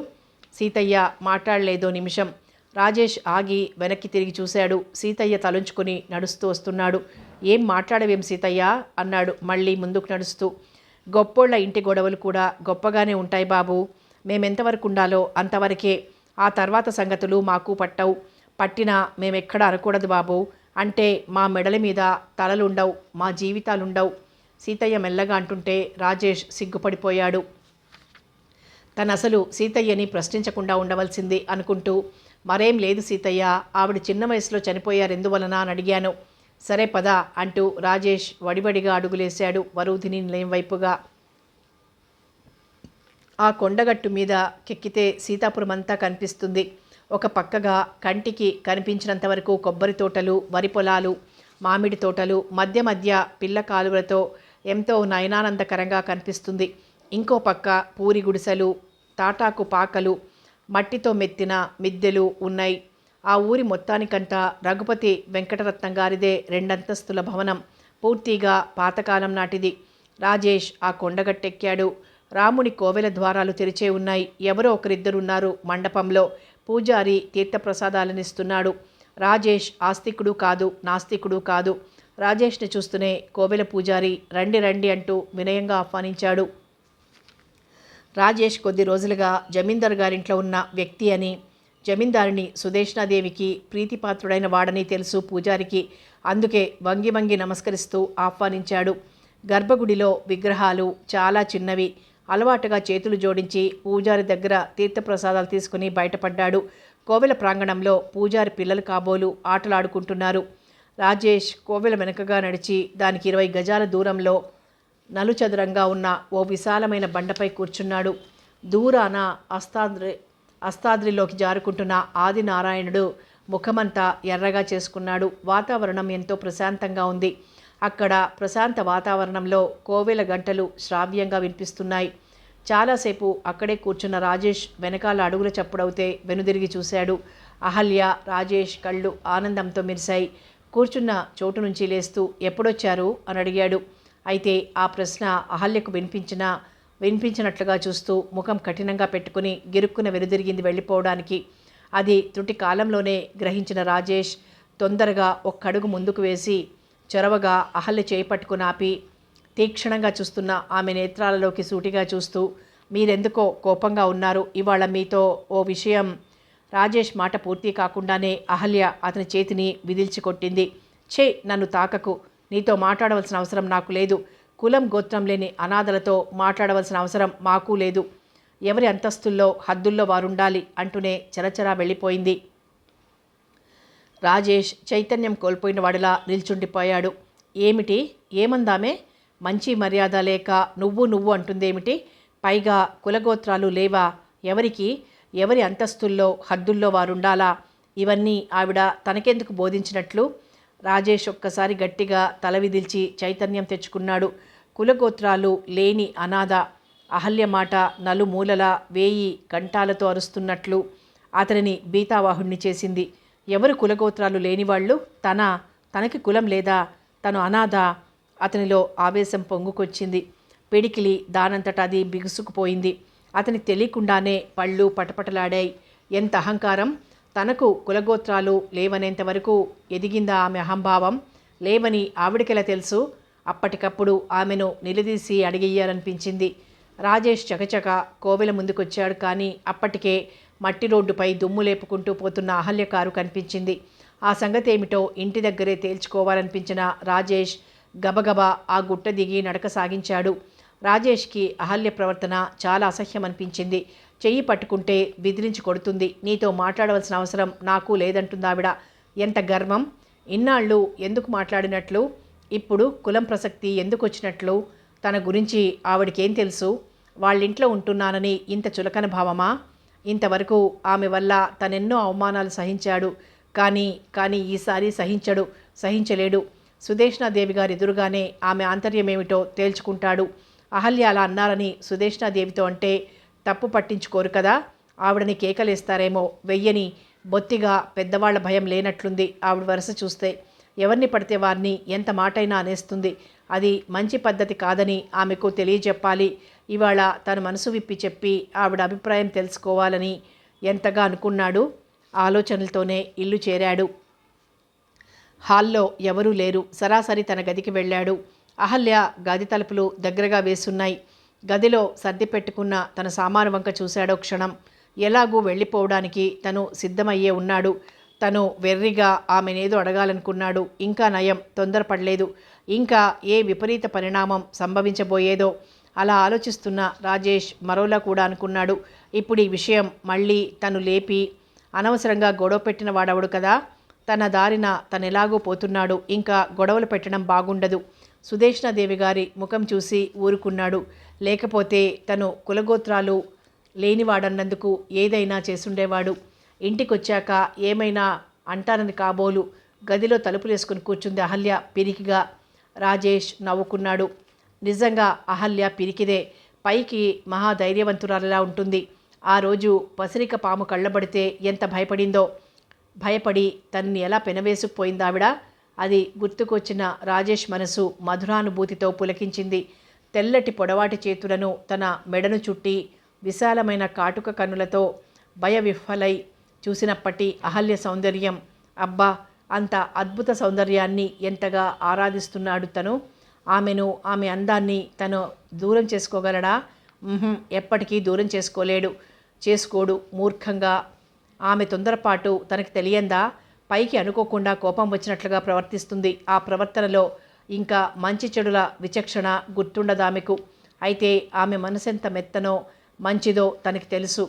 Speaker 1: సీతయ్య మాట్లాడలేదో నిమిషం. రాజేష్ ఆగి వెనక్కి తిరిగి చూశాడు. సీతయ్య తలుంచుకుని నడుస్తూ వస్తున్నాడు. ఏం మాట్లాడవేం సీతయ్య అన్నాడు మళ్ళీ ముందుకు నడుస్తూ. గొప్పోళ్ల ఇంటి గొడవలు కూడా గొప్పగానే ఉంటాయి బాబు. మేమెంతవరకు ఉండాలో అంతవరకే. ఆ తర్వాత సంగతులు మాకు పట్టవు. పట్టినా మేమెక్కడ అనకూడదు బాబు. అంటే మా మెడల మీద తలలుండవు, మా జీవితాలుండవు. సీతయ్య మెల్లగా అంటుంటే రాజేష్ సిగ్గుపడిపోయాడు. తనసలు సీతయ్యని ప్రశ్నించకుండా ఉండవలసింది అనుకుంటూ, మరేం లేదు సీతయ్య, ఆవిడ చిన్న వయసులో చనిపోయారు ఎందువలన అని అడిగాను. సరే పద అంటూ రాజేష్ వడివడిగా అడుగులేశాడు వరూధిని నిలయం వైపుగా. ఆ కొండగట్టు మీద కెక్కితే సీతాపురం అంతా కనిపిస్తుంది. ఒక పక్కగా కంటికి కనిపించినంత వరకు కొబ్బరి తోటలు, వరి పొలాలు, మామిడి తోటలు, మధ్య మధ్య పిల్ల కాలువలతో ఎంతో నయనానందకరంగా కనిపిస్తుంది. ఇంకో పక్క పూరి గుడిసెలు, తాటాకు పాకలు, మట్టితో మెత్తిన మిద్దెలు ఉన్నాయి. ఆ ఊరి మొత్తానికంతా రఘుపతి వెంకటరత్నం గారిదే 2 అంతస్తుల భవనం, పూర్తిగా పాతకాలం నాటిది. రాజేష్ ఆ కొండగట్టెక్కాడు. రాముని కోవెల ద్వారాలు తెరిచే ఉన్నాయి. ఎవరో ఒకరిద్దరున్నారు మండపంలో. పూజారి తీర్థప్రసాదాలనిస్తున్నాడు. రాజేష్ ఆస్తికుడు కాదు, నాస్తికుడు కాదు. రాజేష్ని చూస్తూనే కోవెల పూజారి రండి రండి అంటూ వినయంగా ఆహ్వానించాడు. రాజేష్ కొద్ది రోజులుగా జమీందారు గారింట్లో ఉన్న వ్యక్తి అని, జమీందారిని సుదేష్ణాదేవికి ప్రీతిపాత్రుడైన వాడని తెలుసు పూజారికి. అందుకే వంగి వంగి నమస్కరిస్తూ ఆహ్వానించాడు. గర్భగుడిలో విగ్రహాలు చాలా చిన్నవి. అలవాటుగా చేతులు జోడించి పూజారి దగ్గర తీర్థప్రసాదాలు తీసుకుని బయటపడ్డాడు. కోవెల ప్రాంగణంలో పూజారి పిల్లలు కాబోలు ఆటలాడుకుంటున్నారు. రాజేష్ కోవెల వెనుకగా నడిచి దానికి 20 గజాల దూరంలో నలుచదురంగా ఉన్న ఓ విశాలమైన బండపై కూర్చున్నాడు. దూరాన అస్తాద్రిలోకి జారుకుంటున్న ఆదినారాయణుడు ముఖమంతా ఎర్రగా చేసుకున్నాడు. వాతావరణం ఎంతో ప్రశాంతంగా ఉంది. అక్కడ ప్రశాంత వాతావరణంలో కోవెల గంటలు శ్రావ్యంగా వినిపిస్తున్నాయి. చాలాసేపు అక్కడే కూర్చున్న రాజేష్ వెనకాల అడుగుల చప్పుడవుతే వెనుదిరిగి చూశాడు. అహల్య, రాజేష్ కళ్ళు ఆనందంతో మెరిశాయి. కూర్చున్న చోటు నుంచి లేస్తూ ఎప్పుడొచ్చారు అని అడిగాడు. అయితే ఆ ప్రశ్న అహల్యకు వినిపించినా వినిపించినట్లుగా చూస్తూ ముఖం కఠినంగా పెట్టుకుని గిరుక్కున వెనుదిరిగింది వెళ్ళిపోవడానికి. అది త్రుటి కాలంలోనే గ్రహించిన రాజేష్ తొందరగా ఒక్కడుగు ముందుకు వేసి చొరవగా అహల్య చేయి పట్టుకుని ఆపి తీక్షణంగా చూస్తున్న ఆమె నేత్రాలలోకి సూటిగా చూస్తూ, మీరెందుకో కోపంగా ఉన్నారు, ఇవాళ మీతో ఓ విషయం. రాజేష్ మాట పూర్తి కాకుండానే అహల్య అతని చేతిని విదిల్చి కొట్టింది. ఛే, నన్ను తాకకు, నీతో మాట్లాడవలసిన అవసరం నాకు లేదు. కులం గోత్రం లేని అనాథలతో మాట్లాడవలసిన అవసరం మాకు లేదు. ఎవరి అంతస్తుల్లో హద్దుల్లో వారుండాలి అంటూనే చరచరా వెళ్ళిపోయింది. రాజేష్ చైతన్యం కోల్పోయిన వాడిలా నిల్చుండిపోయాడు. ఏమిటి, ఏమందామే? మంచి మర్యాద లేక నువ్వు అంటుందేమిటి? పైగా కులగోత్రాలు లేవా? ఎవరికి? ఎవరి అంతస్తుల్లో హద్దుల్లో వారుండాలా? ఇవన్నీ ఆవిడ తనకెందుకు బోధించినట్లు? రాజేష్ ఒక్కసారి గట్టిగా తల విదిల్చి చైతన్యం తెచ్చుకున్నాడు. కులగోత్రాలు లేని అనాథ. అహల్య మాట నలుమూలల వేయి కంఠాలతో అరుస్తున్నట్లు అతనిని బీతావాహుణ్ణి చేసింది. ఎవరు కులగోత్రాలు లేనివాళ్ళు? తనకి కులం లేదా? తను అనాథ. అతనిలో ఆవేశం పొంగుకొచ్చింది. పిడికిలి దానంతట అది బిగుసుకుపోయింది. అతనికి తెలియకుండానే పళ్ళు పటపటలాడాయి. ఎంత అహంకారం! తనకు కులగోత్రాలు లేవనేంతవరకు ఎదిగిందా ఆమె అహంభావం? లేవని ఆవిడకెలా తెలుసు? అప్పటికప్పుడు ఆమెను నిలదీసి అడిగేయాలనిపించింది. రాజేష్ చకచక కోవెల ముందుకొచ్చాడు. కానీ అప్పటికే మట్టి రోడ్డుపై దుమ్ము లేపుకుంటూ పోతున్న అహల్య కారు కనిపించింది. ఆ సంగతి ఏమిటో ఇంటి దగ్గరే తేల్చుకోవాలనిపించిన రాజేష్ గబగబా ఆ గుట్ట దిగి నడక సాగించాడు. రాజేష్కి అహల్య ప్రవర్తన చాలా అసహ్యం అనిపించింది. చెయ్యి పట్టుకుంటే బెదిరించి కొడుతుంది. నీతో మాట్లాడవలసిన అవసరం నాకు లేదంటుందావిడ. ఎంత గర్వం! ఇన్నాళ్ళు ఎందుకు మాట్లాడినట్లు? ఇప్పుడు కులం ప్రసక్తి ఎందుకు వచ్చినట్లు? తన గురించి ఆవిడకేం తెలుసు? వాళ్ళింట్లో ఉంటున్నానని ఇంత చులకన భావమా? ఇంతవరకు ఆమె వల్ల తనెన్నో అవమానాలు సహించాడు. కానీ ఈసారి సహించలేడు. సుదేష్ణాదేవి గారి ఎదురుగానే ఆమె ఆంతర్యమేమిటో తేల్చుకుంటాడు. అహల్య అలా అన్నారని సుదేష్ణాదేవితో అంటే తప్పు పట్టించుకోరు కదా? ఆవిడని కేకలేస్తారేమో. వెయ్యని బొత్తిగా పెద్దవాళ్ల భయం లేనట్లుంది ఆవిడ వరుస చూస్తే. ఎవరిని పడితే వారిని ఎంత మాటైనా అనేస్తుంది. అది మంచి పద్ధతి కాదని ఆమెకు తెలియజెప్పాలి. ఇవాళ తన మనసు విప్పి చెప్పి ఆవిడ అభిప్రాయం తెలుసుకోవాలని ఎంతగా అనుకున్నాడు. ఆలోచనలతోనే ఇల్లు చేరాడు. హాల్లో ఎవరూ లేరు. సరాసరి తన గదికి వెళ్ళాడు. అహల్య గది తలుపులు దగ్గరగా వేసున్నాయి. గదిలో సర్ది పెట్టుకున్న తన సామాను వంక చూశాడో క్షణం. ఎలాగూ వెళ్ళిపోవడానికి తను సిద్ధమయ్యే ఉన్నాడు. తను వెర్రిగా ఆమెనేదో అడగాలనుకున్నాడు. ఇంకా నయం, తొందరపడలేదు. ఇంకా ఏ విపరీత పరిణామం సంభవించబోయేదో అలా ఆలోచిస్తున్న రాజేష్ మరోలా కూడా అనుకున్నాడు. ఇప్పుడు ఈ విషయం మళ్ళీ తను లేపి అనవసరంగా గొడవ పెట్టిన వాడవడు కదా. తన దారిన తనెలాగో పోతున్నాడు. ఇంకా గొడవలు పెట్టడం బాగుండదు. సుదేష్ణాదేవి గారి ముఖం చూసి ఊరుకున్నాడు. లేకపోతే తను కులగోత్రాలు లేనివాడన్నందుకు ఏదైనా చేసుండేవాడు. ఇంటికొచ్చాక ఏమైనా అంటానని కాబోలు గదిలో తలుపులేసుకుని కూర్చుంది అహల్య పిరికిగా. రాజేష్ నవ్వుకున్నాడు. నిజంగా అహల్య పిరికిదే. పైకి మహాధైర్యవంతురాలలా ఉంటుంది. ఆ రోజు పసిరిక పాము కళ్ళబడితే ఎంత భయపడిందో. భయపడి తనని ఎలా పెనవేసుకుపోయిందావిడ. అది గుర్తుకొచ్చిన రాజేష్ మనసు మధురానుభూతితో పులకించింది. తెల్లటి పొడవాటి చేతులను తన మెడను చుట్టి విశాలమైన కాటుక కన్నులతో భయవిహ్వలై చూసినప్పటి అహల్య సౌందర్యం. అబ్బా, అంత అద్భుత సౌందర్యాన్ని ఎంతగా ఆరాధిస్తున్నాడు తను. ఆమె అందాన్ని తను దూరం చేసుకోగలడా? ఎప్పటికీ దూరం చేసుకోడు. మూర్ఖంగా ఆమె తొందరపాటు తనకు తెలియందా? పైకి అనుకోకుండా కోపం వచ్చినట్లుగా ప్రవర్తిస్తుంది. ఆ ప్రవర్తనలో ఇంకా మంచి చెడుల విచక్షణ గుర్తుండదామెకు. అయితే ఆమె మనసెంత మెత్తనో మంచిదో తనకి తెలుసు.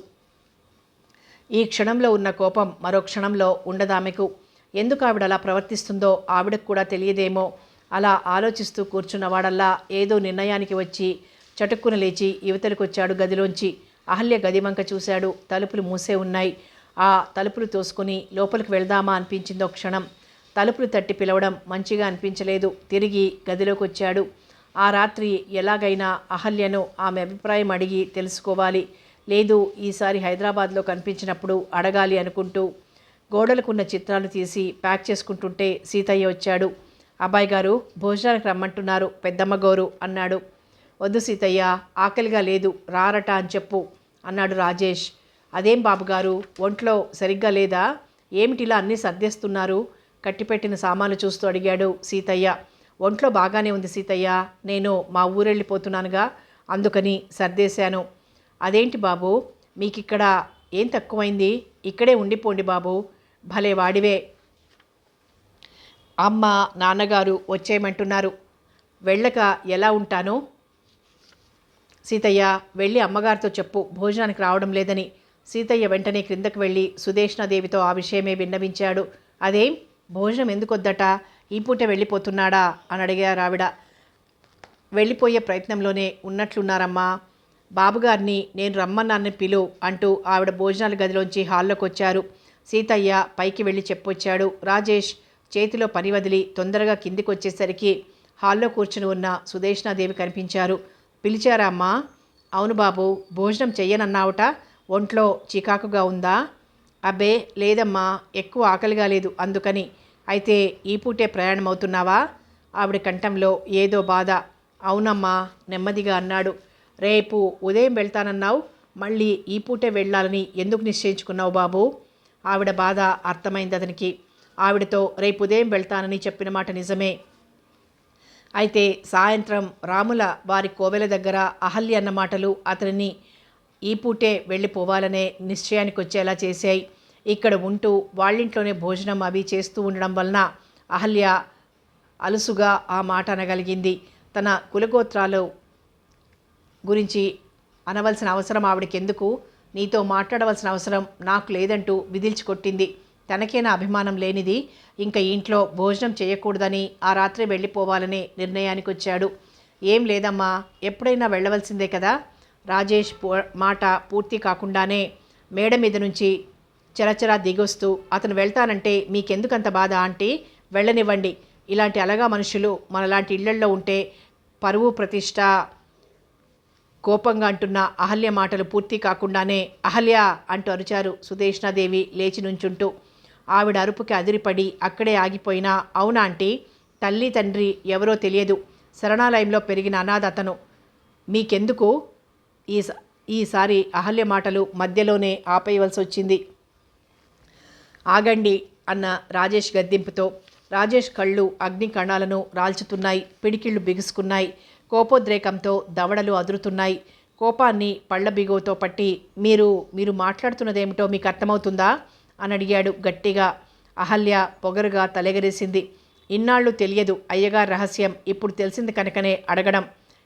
Speaker 1: ఈ క్షణంలో ఉన్న కోపం మరో క్షణంలో ఉండదామెకు. ఎందుకు ఆవిడ అలా ప్రవర్తిస్తుందో ఆవిడకు కూడా తెలియదేమో. అలా ఆలోచిస్తూ కూర్చున్నవాడల్లా ఏదో నిర్ణయానికి వచ్చి చటుక్కున లేచి యువతలకొచ్చాడు గదిలోంచి. అహల్య గది వంక చూశాడు. తలుపులు మూసే ఉన్నాయి. ఆ తలుపులు తోసుకుని లోపలికి వెళ్దామా అనిపించిందో క్షణం. తలుపులు తట్టి పిలవడం మంచిగా అనిపించలేదు. తిరిగి గదిలోకి వచ్చాడు. ఆ రాత్రి ఎలాగైనా అహల్యను ఆమె అభిప్రాయం అడిగి తెలుసుకోవాలి. లేదు, ఈసారి హైదరాబాద్లో కనిపించినప్పుడు అడగాలి అనుకుంటూ గోడలకున్న చిత్రాలు తీసి ప్యాక్ చేసుకుంటుంటే సీతయ్య వచ్చాడు. అబ్బాయి గారు, భోజనానికి రమ్మంటున్నారు పెద్దమ్మ గోరు అన్నాడు. వద్దు సీతయ్య, ఆకలిగా లేదు, రారట అని చెప్పు అన్నాడు రాజేష్. అదేం బాబుగారు, ఒంట్లో సరిగ్గా లేదా? ఏమిటిలా అన్నీ సర్దేస్తున్నారు? కట్టిపెట్టిన సామాన్లు చూస్తూ అడిగాడు సీతయ్య. ఒంట్లో బాగానే ఉంది సీతయ్య, నేను మా ఊరెళ్ళిపోతున్నానుగా, అందుకని సర్దేశాను. అదేంటి బాబు, మీకిక్కడ ఏం తక్కువైంది? ఇక్కడే ఉండిపోండి బాబు. భలే వాడివే. అమ్మ నాన్నగారు వచ్చేయమంటున్నారు. వెళ్ళక ఎలా ఉంటాను? సీతయ్య, వెళ్ళి అమ్మగారితో చెప్పు భోజనానికి రావడం లేదని. సీతయ్య వెంటనే క్రిందకు వెళ్ళి సుదేష్ణాదేవితో ఆ విషయమే విన్నవించాడు. అదేం, భోజనం ఎందుకొద్దట? ఈ పూట వెళ్ళిపోతున్నాడా అని అడిగారు ఆవిడ. వెళ్ళిపోయే ప్రయత్నంలోనే ఉన్నట్లున్నారమ్మా. బాబుగారిని నేను రమ్మన్నాన్ని పిలు అంటూ ఆవిడ భోజనాల గదిలోంచి హాల్లోకి వచ్చారు. సీతయ్య పైకి వెళ్ళి చెప్పొచ్చాడు. రాజేష్ చేతిలో పని వదిలి తొందరగా కిందికి వచ్చేసరికి హాల్లో కూర్చుని ఉన్న సుదేష్ణాదేవి కనిపించారు. పిలిచారా అమ్మా? అవును బాబు, భోజనం చెయ్యనన్నావుట, ఒంట్లో చికాకుగా ఉందా? అబ్బే లేదమ్మా, ఎక్కువ ఆకలిగా లేదు అందుకని. అయితే ఈ పూటే ప్రయాణం అవుతున్నావా? ఆవిడ కంఠంలో ఏదో బాధ. అవునమ్మా నెమ్మదిగా అన్నాడు. రేపు ఉదయం వెళ్తానన్నావు, మళ్ళీ ఈ పూటే వెళ్ళాలని ఎందుకు నిశ్చయించుకున్నావు బాబు? ఆవిడ బాధ అర్థమైంది అతనికి. ఆవిడతో రేపు ఉదయం వెళ్తానని చెప్పిన మాట నిజమే. అయితే సాయంత్రం రాముల వారి కోవెల దగ్గర అహల్య అన్న మాటలు అతనిని ఈ పూటే వెళ్ళిపోవాలనే నిశ్చయానికి వచ్చేలా చేశాయి. ఇక్కడ ఉంటూ వాళ్ళింట్లోనే భోజనం అవి చేస్తూ ఉండడం వలన అహల్య అలుసుగా ఆ మాట అనగలిగింది. తన కులగోత్రాలు గురించి అనవలసిన అవసరం ఆవిడకెందుకు? నీతో మాట్లాడవలసిన అవసరం నాకు లేదంటూ విదిల్చుకొట్టింది. తనకేనా అభిమానం లేనిది? ఇంకా ఇంట్లో భోజనం చేయకూడదని ఆ రాత్రి వెళ్ళిపోవాలనే నిర్ణయానికి వచ్చాడు. ఏం లేదమ్మా, ఎప్పుడైనా వెళ్ళవలసిందే కదా. రాజేష్ మాట పూర్తి కాకుండానే మేడ మీద నుంచి చరచరా దిగొస్తూ, అతను వెళ్తానంటే మీకెందుకంత బాధ ఆంటీ? వెళ్ళనివ్వండి. ఇలాంటి అలగా మనుషులు మనలాంటి ఇళ్లల్లో ఉంటే పరువు ప్రతిష్ట. కోపంగా అంటున్న అహల్య మాటలు పూర్తి కాకుండానే అహల్య అంటూ అరిచారు సుదేష్ణాదేవి లేచి నుంచుంటూ. ఆవిడ అరుపుకి అదిరిపడి అక్కడే ఆగిపోయినా, అవునా ఆంటీ, తల్లి తండ్రి ఎవరో తెలియదు, శరణాలయంలో పెరిగిన అనాథ అతను, మీకెందుకు? ఈసారి అహల్య మాటలు మధ్యలోనే ఆపేయవలసి వచ్చింది. ఆగండి అన్న రాజేష్ గద్దింపుతో. రాజేష్ కళ్ళు అగ్ని కణాలను రాల్చుతున్నాయి, పిడికిళ్ళు బిగుసుకున్నాయి, కోపోద్రేకంతో దవడలు అదురుతున్నాయి. కోపాన్ని పళ్ళ బిగువతో పట్టి, మీరు మాట్లాడుతున్నదేమిటో మీకు అర్థమవుతుందా అని అడిగాడు గట్టిగా. అహల్య పొగరుగా తలెగరేసింది. ఇన్నాళ్ళు తెలియదు అయ్యగారి రహస్యం, ఇప్పుడు తెలిసింది కనుకనే అడగడం.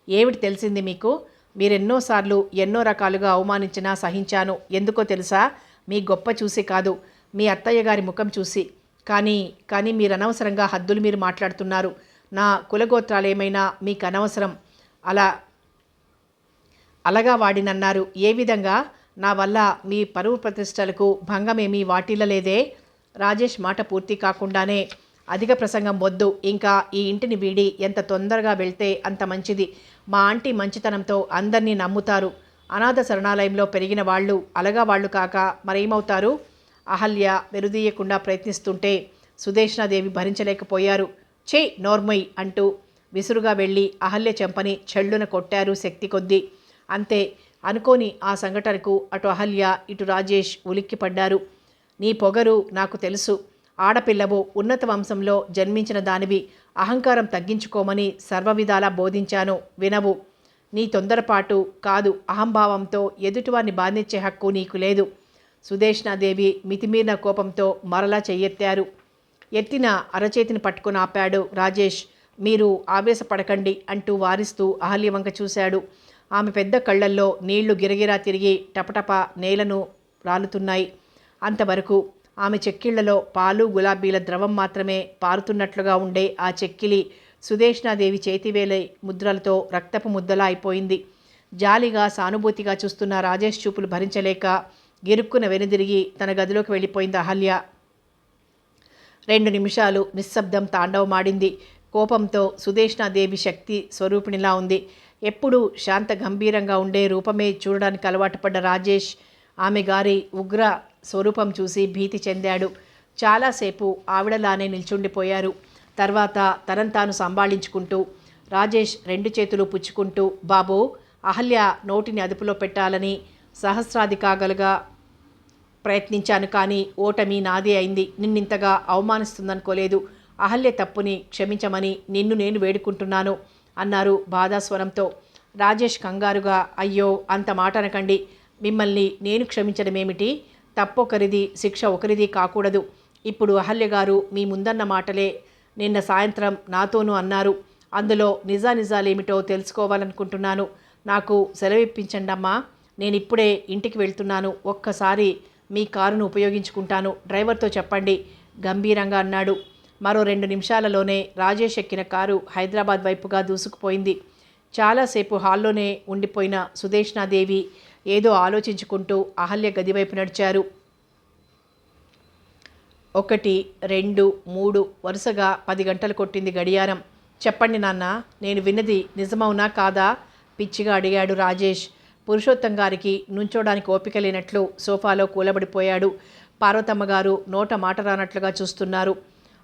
Speaker 1: ఏమిటి తెలిసింది మీకు? మీరెన్నోసార్లు ఎన్నో రకాలుగా అవమానించినా సహించాను. ఎందుకో తెలుసా? మీ గొప్ప చూసి కాదు, మీ అత్తయ్య గారి ముఖం చూసి. కానీ మీరు అనవసరంగా హద్దులు మీరు మాట్లాడుతున్నారు. నా కులగోత్రాలేమైనా మీకు అనవసరం. అలగా వాడినన్నారు. ఏ విధంగా? నా వల్ల మీ పరువు ప్రతిష్టలకు భంగమేమీ వాటిల్లలేదే. రాజేష్ మాట పూర్తి కాకుండానే, అధిక ప్రసంగం వద్దు, ఇంకా ఈ ఇంటిని వీడి ఎంత తొందరగా వెళ్తే అంత మంచిది. మా ఆంటీ మంచితనంతో అందరినీ నమ్ముతారు. అనాథ శరణాలయంలో పెరిగిన వాళ్ళు అలగా వాళ్ళు కాక మరేమవుతారు? అహల్య వెరుదీయకుండా ప్రయత్నిస్తుంటే సుదేష్ణాదేవి భరించలేకపోయారు. ఛే నోర్మయ్ అంటూ విసురుగా వెళ్ళి అహల్య చెంపని చెళ్ళున కొట్టారు శక్తి కొద్దీ. అంతే, అనుకోని ఆ సంఘటనకు అటు అహల్య ఇటు రాజేష్ ఉలిక్కిపడ్డారు. నీ పొగరు నాకు తెలుసు. ఆడపిల్లవు, ఉన్నత వంశంలో జన్మించిన దానివి. అహంకారం తగ్గించుకోమని సర్వవిధాలా బోధించాను, వినవు. నీ తొందరపాటు కాదు, అహంభావంతో ఎదుటివారిని బాధించే హక్కు నీకు లేదు. సుదేష్ణాదేవి మితిమీరిన కోపంతో మరలా చెయ్యెత్తారు. ఎత్తిన అరచేతిని పట్టుకుని ఆపాడు రాజేష్. మీరు ఆవేశపడకండి అంటూ వారిస్తూ అహల్య వంక చూశాడు. ఆమె పెద్ద కళ్ళల్లో నీళ్లు గిరగిరా తిరిగి టపటప నేలను రాలుతున్నాయి. అంతవరకు ఆమె చెక్కిళ్లలో పాలు గులాబీల ద్రవం మాత్రమే పారుతున్నట్లుగా ఉండే ఆ చెక్కిలి సుదేష్ణాదేవి చేతివేలే ముద్రలతో రక్తపు ముద్దలా అయిపోయింది. జాలిగా సానుభూతిగా చూస్తున్న రాజేష్ చూపులు భరించలేక గిరుక్కున వెనుదిరిగి తన గదిలోకి వెళ్ళిపోయింది అహల్య. 2 నిమిషాలు నిశ్శబ్దం తాండవమాడింది. కోపంతో సుదేష్ణాదేవి శక్తి స్వరూపిణిలా ఉంది. ఎప్పుడూ శాంత గంభీరంగా ఉండే రూపమే చూడడానికి అలవాటు పడ్డ రాజేష్ ఆమె గారి ఉగ్ర స్వరూపం చూసి భీతి చెందాడు. చాలాసేపు ఆవిడలానే నిల్చుండిపోయారు. తర్వాత తనను తాను సంభాళించుకుంటూ, రాజేష్ రెండు చేతులు పుచ్చుకుంటూ, బాబూ, అహల్య నోటిని అదుపులో పెట్టాలని సహస్రాది కాగలుగా ప్రయత్నించాను, కానీ ఓటమి నాదే అయింది. నిన్నింతగా అవమానిస్తుందనుకోలేదు. అహల్య తప్పుని క్షమించమని నిన్ను నేను వేడుకుంటున్నాను అన్నారు బాధాస్వరంతో. రాజేష్ కంగారుగా, అయ్యో, అంత మాట అనకండి. మిమ్మల్ని నేను క్షమించడమేమిటి? తప్పొకరిది, శిక్ష ఒకరిది కాకూడదు. ఇప్పుడు అహల్య గారు మీ ముందన్న మాటలే నిన్న సాయంత్రం నాతోనూ అన్నారు. అందులో నిజానిజాలేమిటో తెలుసుకోవాలనుకుంటున్నాను. నాకు సెలవిప్పించండమ్మా. నేనిప్పుడే ఇంటికి వెళ్తున్నాను. ఒక్కసారి మీ కారును ఉపయోగించుకుంటాను. డ్రైవర్తో చెప్పండి గంభీరంగా అన్నాడు. మరో 2 నిమిషాలలోనే రాజేష్ ఎక్కిన కారు హైదరాబాద్ వైపుగా దూసుకుపోయింది. చాలాసేపు హాల్లోనే ఉండిపోయిన సుదేష్ణాదేవి ఏదో ఆలోచించుకుంటూ అహల్య గదివైపు నడిచారు. 1, 2, 3 వరుసగా 10 గంటలు కొట్టింది గడియారం. చెప్పండి నాన్న, నేను విన్నది నిజమవునా కాదా? పిచ్చిగా అడిగాడు రాజేష్. పురుషోత్తం గారికి నుంచోడానికి ఓపిక లేనట్లు సోఫాలో కూలబడిపోయాడు. పార్వతమ్మ గారు నోట మాట రానట్లుగా చూస్తున్నారు.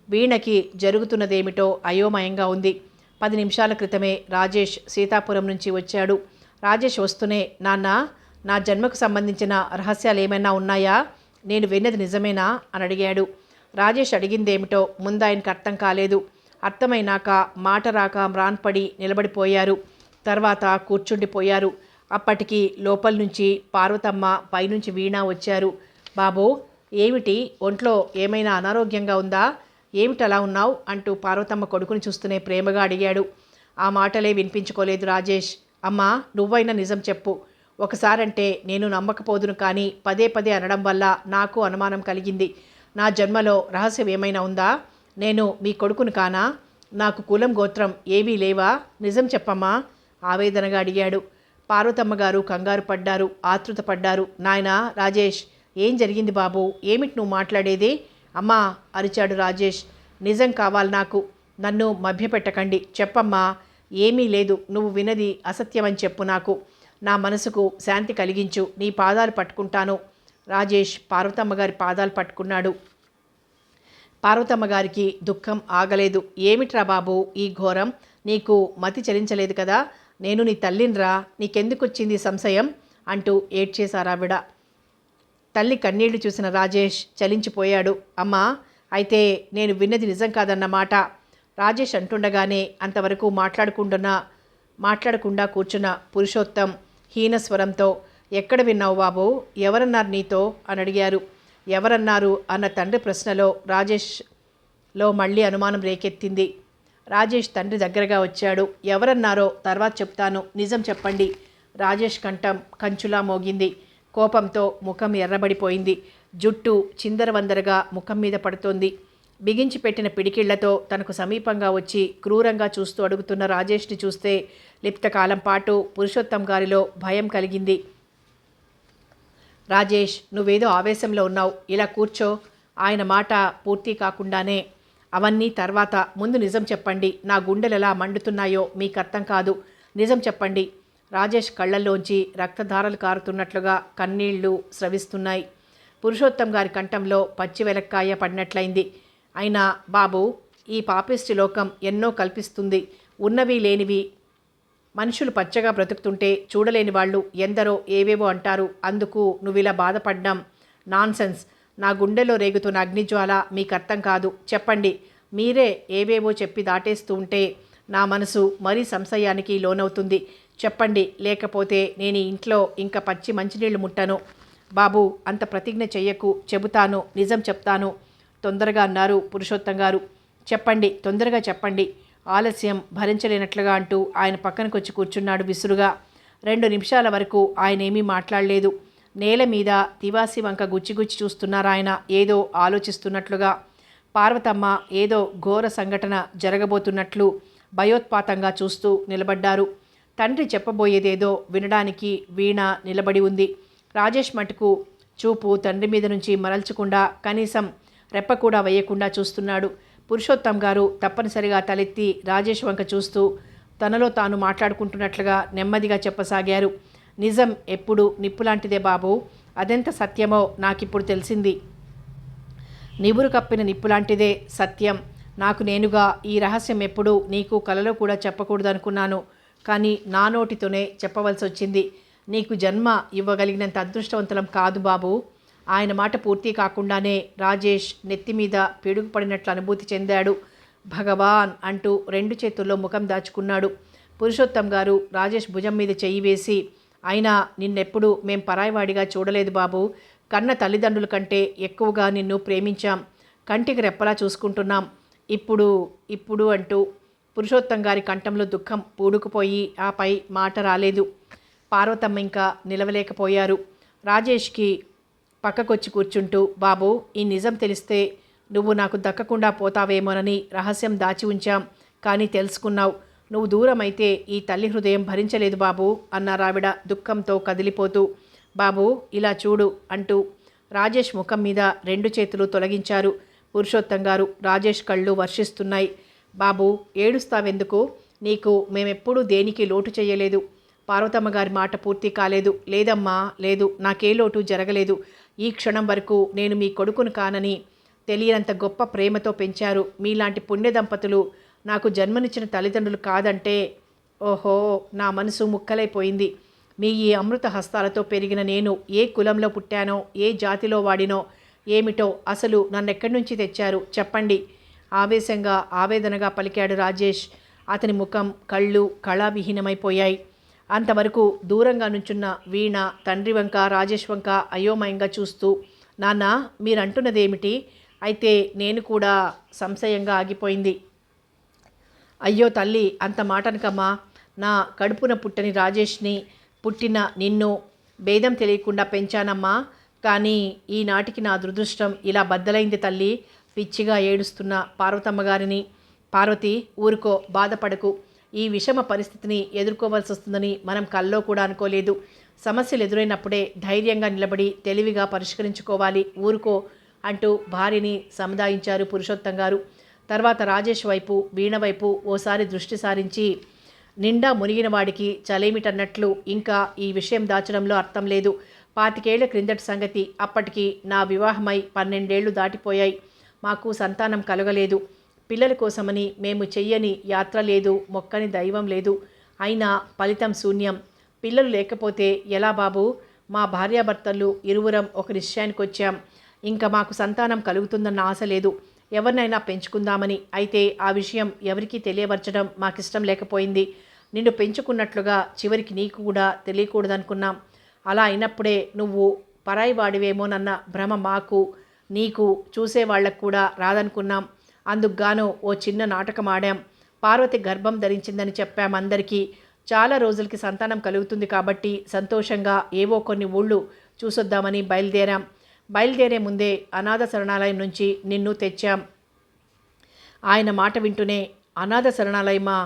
Speaker 1: వీణకి జరుగుతున్నదేమిటో అయోమయంగా ఉంది. 10 నిమిషాల క్రితమే రాజేష్ సీతాపురం నుంచి వచ్చాడు. రాజేష్ వస్తూనే, నాన్న, నా జన్మకు సంబంధించిన రహస్యాలు ఏమైనా ఉన్నాయా? నేను విన్నది నిజమేనా అని అడిగాడు. రాజేష్ అడిగిందేమిటో ముందు ఆయనకు అర్థం కాలేదు. అర్థమైనాక మాట రాక మ్రాన్పడి నిలబడిపోయారు. తర్వాత కూర్చుండిపోయారు. అప్పటికి లోపల నుంచి పార్వతమ్మ, పైనుంచి వీణ వచ్చారు. బాబూ, ఏమిటి, ఒంట్లో ఏమైనా అనారోగ్యంగా ఉందా? ఏమిటలా ఉన్నావు అంటూ పార్వతమ్మ కొడుకుని చూస్తూనే ప్రేమగా అడిగాడు. ఆ మాటలే వినిపించుకోలేదు రాజేష్. అమ్మా, నువ్వైనా నిజం చెప్పు. ఒకసారంటే నేను నమ్మకపోదును, కానీ పదే పదే అనడం వల్ల నాకు అనుమానం కలిగింది. నా జన్మలో రహస్యం ఏమైనా ఉందా? నేను మీ కొడుకును కానా? నాకు కులం గోత్రం ఏవీ లేవా? నిజం చెప్పమ్మా ఆవేదనగా అడిగాడు. పార్వతమ్మ గారు కంగారు పడ్డారు, ఆతృత పడ్డారు. నాయనా రాజేష్, ఏం జరిగింది బాబు? ఏమిటి నువ్వు మాట్లాడేది? అమ్మా అరిచాడు రాజేష్. నిజం కావాలి నాకు. నన్ను మభ్యపెట్టకండి. చెప్పమ్మా. ఏమీ లేదు. నువ్వు వినది అసత్యమని చెప్పు. నాకు నా మనసుకు శాంతి కలిగించు. నీ పాదాలు పట్టుకుంటాను. రాజేష్ పార్వతమ్మ గారి పాదాలు పట్టుకున్నాడు. పార్వతమ్మ గారికి దుఃఖం ఆగలేదు. ఏమిట్రా బాబు ఈ ఘోరం? నీకు మతి చలించలేదు కదా? నేను నీ తల్లినిరా, నీకెందుకు వచ్చింది సంశయం అంటూ ఏడ్చేశారావిడ. తల్లి కన్నీళ్లు చూసిన రాజేష్ చలించిపోయాడు. అమ్మా, అయితే నేను విన్నది నిజం కాదన్నమాట. రాజేష్ అంటుండగానే అంతవరకు మాట్లాడకుండా కూర్చున్న పురుషోత్తం హీనస్వరంతో, ఎక్కడ విన్నావు బాబు? ఎవరన్నారు నీతో అని అడిగారు. ఎవరన్నారు అన్న తండ్రి ప్రశ్నలో రాజేష్లో మళ్ళీ అనుమానం రేకెత్తింది. రాజేష్ తండ్రి దగ్గరగా వచ్చాడు. ఎవరన్నారో తర్వాత చెప్తాను, నిజం చెప్పండి. రాజేష్ కంఠం కంచులా మోగింది. కోపంతో ముఖం ఎర్రబడిపోయింది. జుట్టు చిందరవందరగా ముఖం మీద పడుతోంది. బిగించి పెట్టిన పిడికిళ్లతో తనకు సమీపంగా వచ్చి క్రూరంగా చూస్తూ అడుగుతున్న రాజేష్ని చూస్తే లిప్తకాలం పాటు పురుషోత్తం గారిలో భయం కలిగింది. రాజేష్, నువ్వేదో ఆవేశంలో ఉన్నావు. ఇలా కూర్చో. ఆయన మాట పూర్తి కాకుండానే, అవన్నీ తర్వాత, ముందు నిజం చెప్పండి. నా గుండెలెలా మండుతున్నాయో మీకు అర్థం కాదు. నిజం చెప్పండి. రాజేష్ కళ్ళల్లోంచి రక్తధారలు కారుతున్నట్లుగా కన్నీళ్లు స్రవిస్తున్నాయి. పురుషోత్తం గారి కంఠంలో పచ్చి వెలక్కాయ పడినట్లయింది. అయినా బాబు, ఈ పాపిష్టి లోకం ఎన్నో కల్పిస్తుంది. ఉన్నవి లేనివి. మనుషులు పచ్చగా బ్రతుకుతుంటే చూడలేని వాళ్ళు ఎందరో ఏవేవో అంటారు. అందుకు నువ్విలా బాధపడ్డం నాన్సెన్స్. నా గుండెలో రేగుతున్న అగ్నిజ్వాల మీకు అర్థం కాదు. చెప్పండి. మీరే ఏవేవో చెప్పి దాటేస్తూ ఉంటే నా మనసు మరీ సంశయానికి లోనవుతుంది. చెప్పండి, లేకపోతే నేను ఈ ఇంట్లో ఇంకా పచ్చి మంచినీళ్లు ముట్టను. బాబు, అంత ప్రతిజ్ఞ చెయ్యకు. చెబుతాను, నిజం చెప్తాను తొందరగా అన్నారు పురుషోత్తం గారు. చెప్పండి, తొందరగా చెప్పండి. ఆలస్యం భరించలేనట్లుగా అంటూ ఆయన పక్కనకొచ్చి కూర్చున్నాడు విసురుగా. 2 నిమిషాల వరకు ఆయన ఏమీ మాట్లాడలేదు. నేల మీద తివాసి వంక గుచ్చిగుచ్చి చూస్తున్నారాయన, ఏదో ఆలోచిస్తున్నట్లుగా. పార్వతమ్మ ఏదో ఘోర సంఘటన జరగబోతున్నట్లు భయోత్పాతంగా చూస్తూ నిలబడ్డారు. తండ్రి చెప్పబోయేదేదో వినడానికి వీణ నిలబడి ఉంది. రాజేష్ మటుకు చూపు తండ్రి మీద నుంచి మరల్చకుండా, కనీసం రెప్ప కూడా వేయకుండా చూస్తున్నాడు. పురుషోత్తం గారు తప్పనిసరిగా తలెత్తి రాజేష్ వంక చూస్తూ తనలో తాను మాట్లాడుకుంటున్నట్లుగా నెమ్మదిగా చెప్పసాగారు. నిజం ఎప్పుడు నిప్పులాంటిదే బాబు. అదెంత సత్యమో నాకిప్పుడు తెలిసింది. నివురు కప్పిన నిప్పులాంటిదే సత్యం. నాకు నేనుగా ఈ రహస్యం ఎప్పుడూ నీకు కలలో కూడా చెప్పకూడదనుకున్నాను. కానీ నా నోటితోనే చెప్పవలసి వచ్చింది. నీకు జన్మ ఇవ్వగలిగినంత అదృష్టవంతులం కాదు బాబు. ఆయన మాట పూర్తి కాకుండానే రాజేష్ నెత్తిమీద పిడుగుపడినట్లు అనుభూతి చెందాడు. భగవాన్ అంటూ 2 చేతుల్లో ముఖం దాచుకున్నాడు. పురుషోత్తం గారు రాజేష్ భుజం మీద చెయ్యి వేసి, అయినా నిన్నెప్పుడు మేం పరాయివాడిగా చూడలేదు బాబు. కన్న తల్లిదండ్రుల కంటే ఎక్కువగా నిన్ను ప్రేమించాం. కంటికి రెప్పలా చూసుకుంటున్నాం. ఇప్పుడు ఇప్పుడు అంటూ పురుషోత్తం గారి కంఠంలో దుఃఖం పూడుకుపోయి ఆపై మాట రాలేదు. పార్వతమ్మ ఇంకా నిలవలేకపోయారు. రాజేష్కి పక్కకొచ్చి కూర్చుంటూ, బాబు, ఈ నిజం తెలిస్తే నువ్వు నాకు దక్కకుండా పోతావేమోనని రహస్యం దాచి ఉంచాం. కానీ తెలుసుకున్నావు. నువ్వు దూరం అయితే ఈ తల్లి హృదయం భరించలేదు బాబు అన్నారావిడ దుఃఖంతో కదిలిపోతూ. బాబు, ఇలా చూడు అంటూ రాజేష్ ముఖం మీద 2 చేతులు తొలగించారు పురుషోత్తం గారు. రాజేష్ కళ్ళు వర్షిస్తున్నాయి. బాబు, ఏడుస్తావెందుకు? నీకు మేమెప్పుడూ దేనికి లోటు చేయలేదు. పార్వతమ్మ గారి మాట పూర్తి కాలేదు. లేదమ్మా, లేదు, నాకే లోటు జరగలేదు. ఈ క్షణం వరకు నేను మీ కొడుకును కానని తెలియనంత గొప్ప ప్రేమతో పెంచారు. మీలాంటి పుణ్య దంపతులు నాకు జన్మనిచ్చిన తల్లిదండ్రులు కాదంటే, ఓహో, నా మనసు ముక్కలైపోయింది. మీ ఈ అమృత హస్తాలతో పెరిగిన నేను ఏ కులంలో పుట్టానో, ఏ జాతిలో వాడినో ఏమిటో, అసలు నన్నెక్కడి నుంచి తెచ్చారు చెప్పండి? ఆవేశంగా ఆవేదనగా పలికాడు రాజేష్. అతని ముఖం, కళ్ళు కళావిహీనమైపోయాయి. అంతవరకు దూరంగా నుంచున్న వీణ తండ్రి వంక రాజేష్ వంక అయోమయంగా చూస్తూ, నాన్న, మీరంటున్నదేమిటి? అయితే నేను కూడా సంశయంగా ఆగిపోయింది. అయ్యో తల్లి, అంత మాటనకమ్మా. నా కడుపున పుట్టని రాజేష్ని, పుట్టిన నిన్ను భేదం తెలియకుండా పెంచానమ్మా. కానీ ఈనాటికి నా దురదృష్టం ఇలా బద్దలైంది తల్లి. పిచ్చిగా ఏడుస్తున్న పార్వతమ్మ గారిని, పార్వతి, ఊరుకో, బాధపడకు. ఈ విషమ పరిస్థితిని ఎదుర్కోవాల్సి వస్తుందని మనం కల్లో కూడా అనుకోలేదు. సమస్యలు ఎదురైనప్పుడే ధైర్యంగా నిలబడి తెలివిగా పరిష్కరించుకోవాలి. ఊరుకో అంటూ భార్యని సముదాయించారు పురుషోత్తం గారు. తర్వాత రాజేష్ వైపు, వీణ వైపు ఓసారి దృష్టి సారించి, నిండా మునిగిన వాడికి చలేమిటన్నట్లు ఇంకా ఈ విషయం దాచడంలో అర్థం లేదు. 25 ఏళ్ల క్రిందటి సంగతి. అప్పటికి నా వివాహమై 12 ఏళ్లు దాటిపోయాయి. మాకు సంతానం కలగలేదు. పిల్లల కోసమని మేము చెయ్యని యాత్ర లేదు, మొక్కని దైవం లేదు. అయినా ఫలితం శూన్యం. పిల్లలు లేకపోతే ఎలా బాబు? మా భార్యాభర్తలు ఇరువురం ఒక నిశ్చయానికి వచ్చాం. ఇంకా మాకు సంతానం కలుగుతుందన్న ఆశ లేదు. ఎవరినైనా పెంచుకుందామని. అయితే ఆ విషయం ఎవరికీ తెలియవరచడం మాకిష్టం లేకపోయింది. నిన్ను పెంచుకున్నట్లుగా చివరికి నీకు కూడా తెలియకూడదనుకున్నాం. అలా అయినప్పుడే నువ్వు పరాయి వాడివేమోనన్న భ్రమ మాకు, నీకు, చూసేవాళ్లకు కూడా రాదనుకున్నాం. అందుకుగాను ఓ చిన్న నాటకం ఆడాం. పార్వతి గర్భం ధరించిందని చెప్పాం అందరికీ. చాలా రోజులకి సంతానం కలుగుతుంది కాబట్టి సంతోషంగా ఏవో కొన్ని ఊళ్ళు చూసొద్దామని బయలుదేరే ముందే అనాథ శరణాలయం నుంచి నిన్ను తెచ్చాం. ఆయన మాట వింటూనే, అనాథ శరణాలయమా?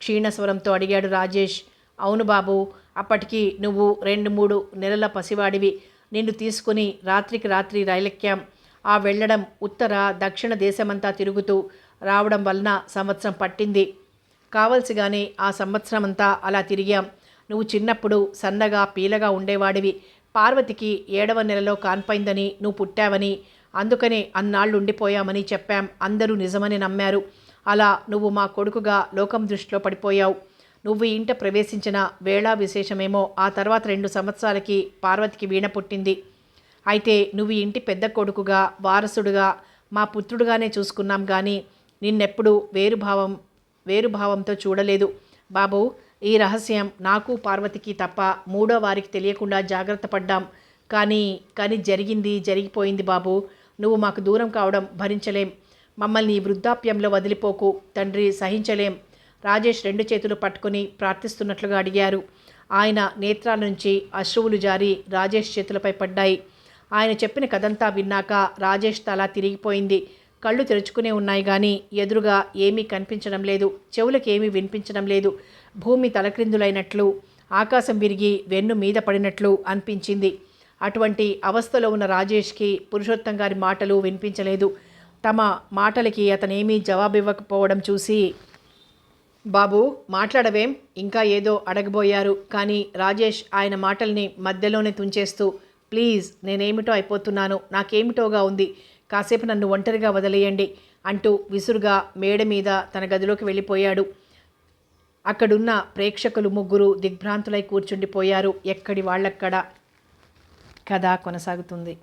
Speaker 1: క్షీణస్వరంతో అడిగాడు రాజేష్. అవును బాబు, అప్పటికి నువ్వు 2-3 నెలల పసివాడివి. నిన్ను తీసుకుని రాత్రికి రాత్రి రైలెక్కాం. ఆ వెళ్ళడం ఉత్తర దక్షిణ దేశమంతా తిరుగుతూ రావడం వలన సంవత్సరం పట్టింది. కావలసిగానే ఆ సంవత్సరమంతా అలా తిరిగాం. నువ్వు చిన్నప్పుడు సన్నగా పీలగా ఉండేవాడివి. పార్వతికి 7వ నెలలో కాన్పైందని, నువ్వు పుట్టావని, అందుకనే అన్నాళ్ళు ఉండిపోయామని చెప్పాం. అందరూ నిజమని నమ్మారు. అలా నువ్వు మా కొడుకుగా లోకం దృష్టిలో పడిపోయావు. నువ్వు ఇంట ప్రవేశించిన వేళా విశేషమేమో ఆ తర్వాత 2 సంవత్సరాలకి పార్వతికి వీణ పుట్టింది. అయితే నువ్వు ఇంటి పెద్ద కొడుకుగా, వారసుడుగా, మా పుత్రుడుగానే చూసుకున్నాం కానీ నిన్నెప్పుడు వేరుభావంతో చూడలేదు బాబు. ఈ రహస్యం నాకు, పార్వతికి తప్ప 3వ వారికి తెలియకుండా జాగ్రత్త పడ్డాం. కానీ జరిగిపోయింది బాబు. నువ్వు మాకు దూరం కావడం భరించలేం. మమ్మల్ని ఈ వృద్ధాప్యంలో వదిలిపోకు తండ్రి, సహించలేం. రాజేష్ 2 చేతులు పట్టుకుని ప్రార్థిస్తున్నట్లుగా అడిగారు. ఆయన నేత్రాల నుంచి అశ్రువులు జారి రాజేష్ చేతులపై పడ్డాయి. ఆయన చెప్పిన కథంతా విన్నాక రాజేష్ తల తిరిగిపోయింది. కళ్ళు తెరుచుకునే ఉన్నాయి కానీ ఎదురుగా ఏమీ కనిపించడం లేదు. చెవులకు ఏమీ వినిపించడం లేదు. భూమి తలక్రిందులైనట్లు, ఆకాశం విరిగి వెన్ను మీద పడినట్లు అనిపించింది. అటువంటి అవస్థలో ఉన్న రాజేష్కి పురుషోత్తం గారి మాటలు వినిపించలేదు. తమ మాటలకి అతనేమీ జవాబివ్వకపోవడం చూసి, బాబు, మాట్లాడవేం? ఇంకా ఏదో అడగబోయారు. కానీ రాజేష్ ఆయన మాటల్ని మధ్యలోనే తుంచేస్తూ, ప్లీజ్, నేనేమిటో అయిపోతున్నాను, నాకేమిటోగా ఉంది. కాసేపు నన్ను ఒంటరిగా వదిలేయండి అంటూ విసురుగా మేడ మీద తన గదిలోకి వెళ్ళిపోయాడు. అక్కడున్న ప్రేక్షకులు ముగ్గురు దిగ్భ్రాంతులై కూర్చుండిపోయారు. ఎక్కడి వాళ్ళక్కడ. కథ కొనసాగుతుంది.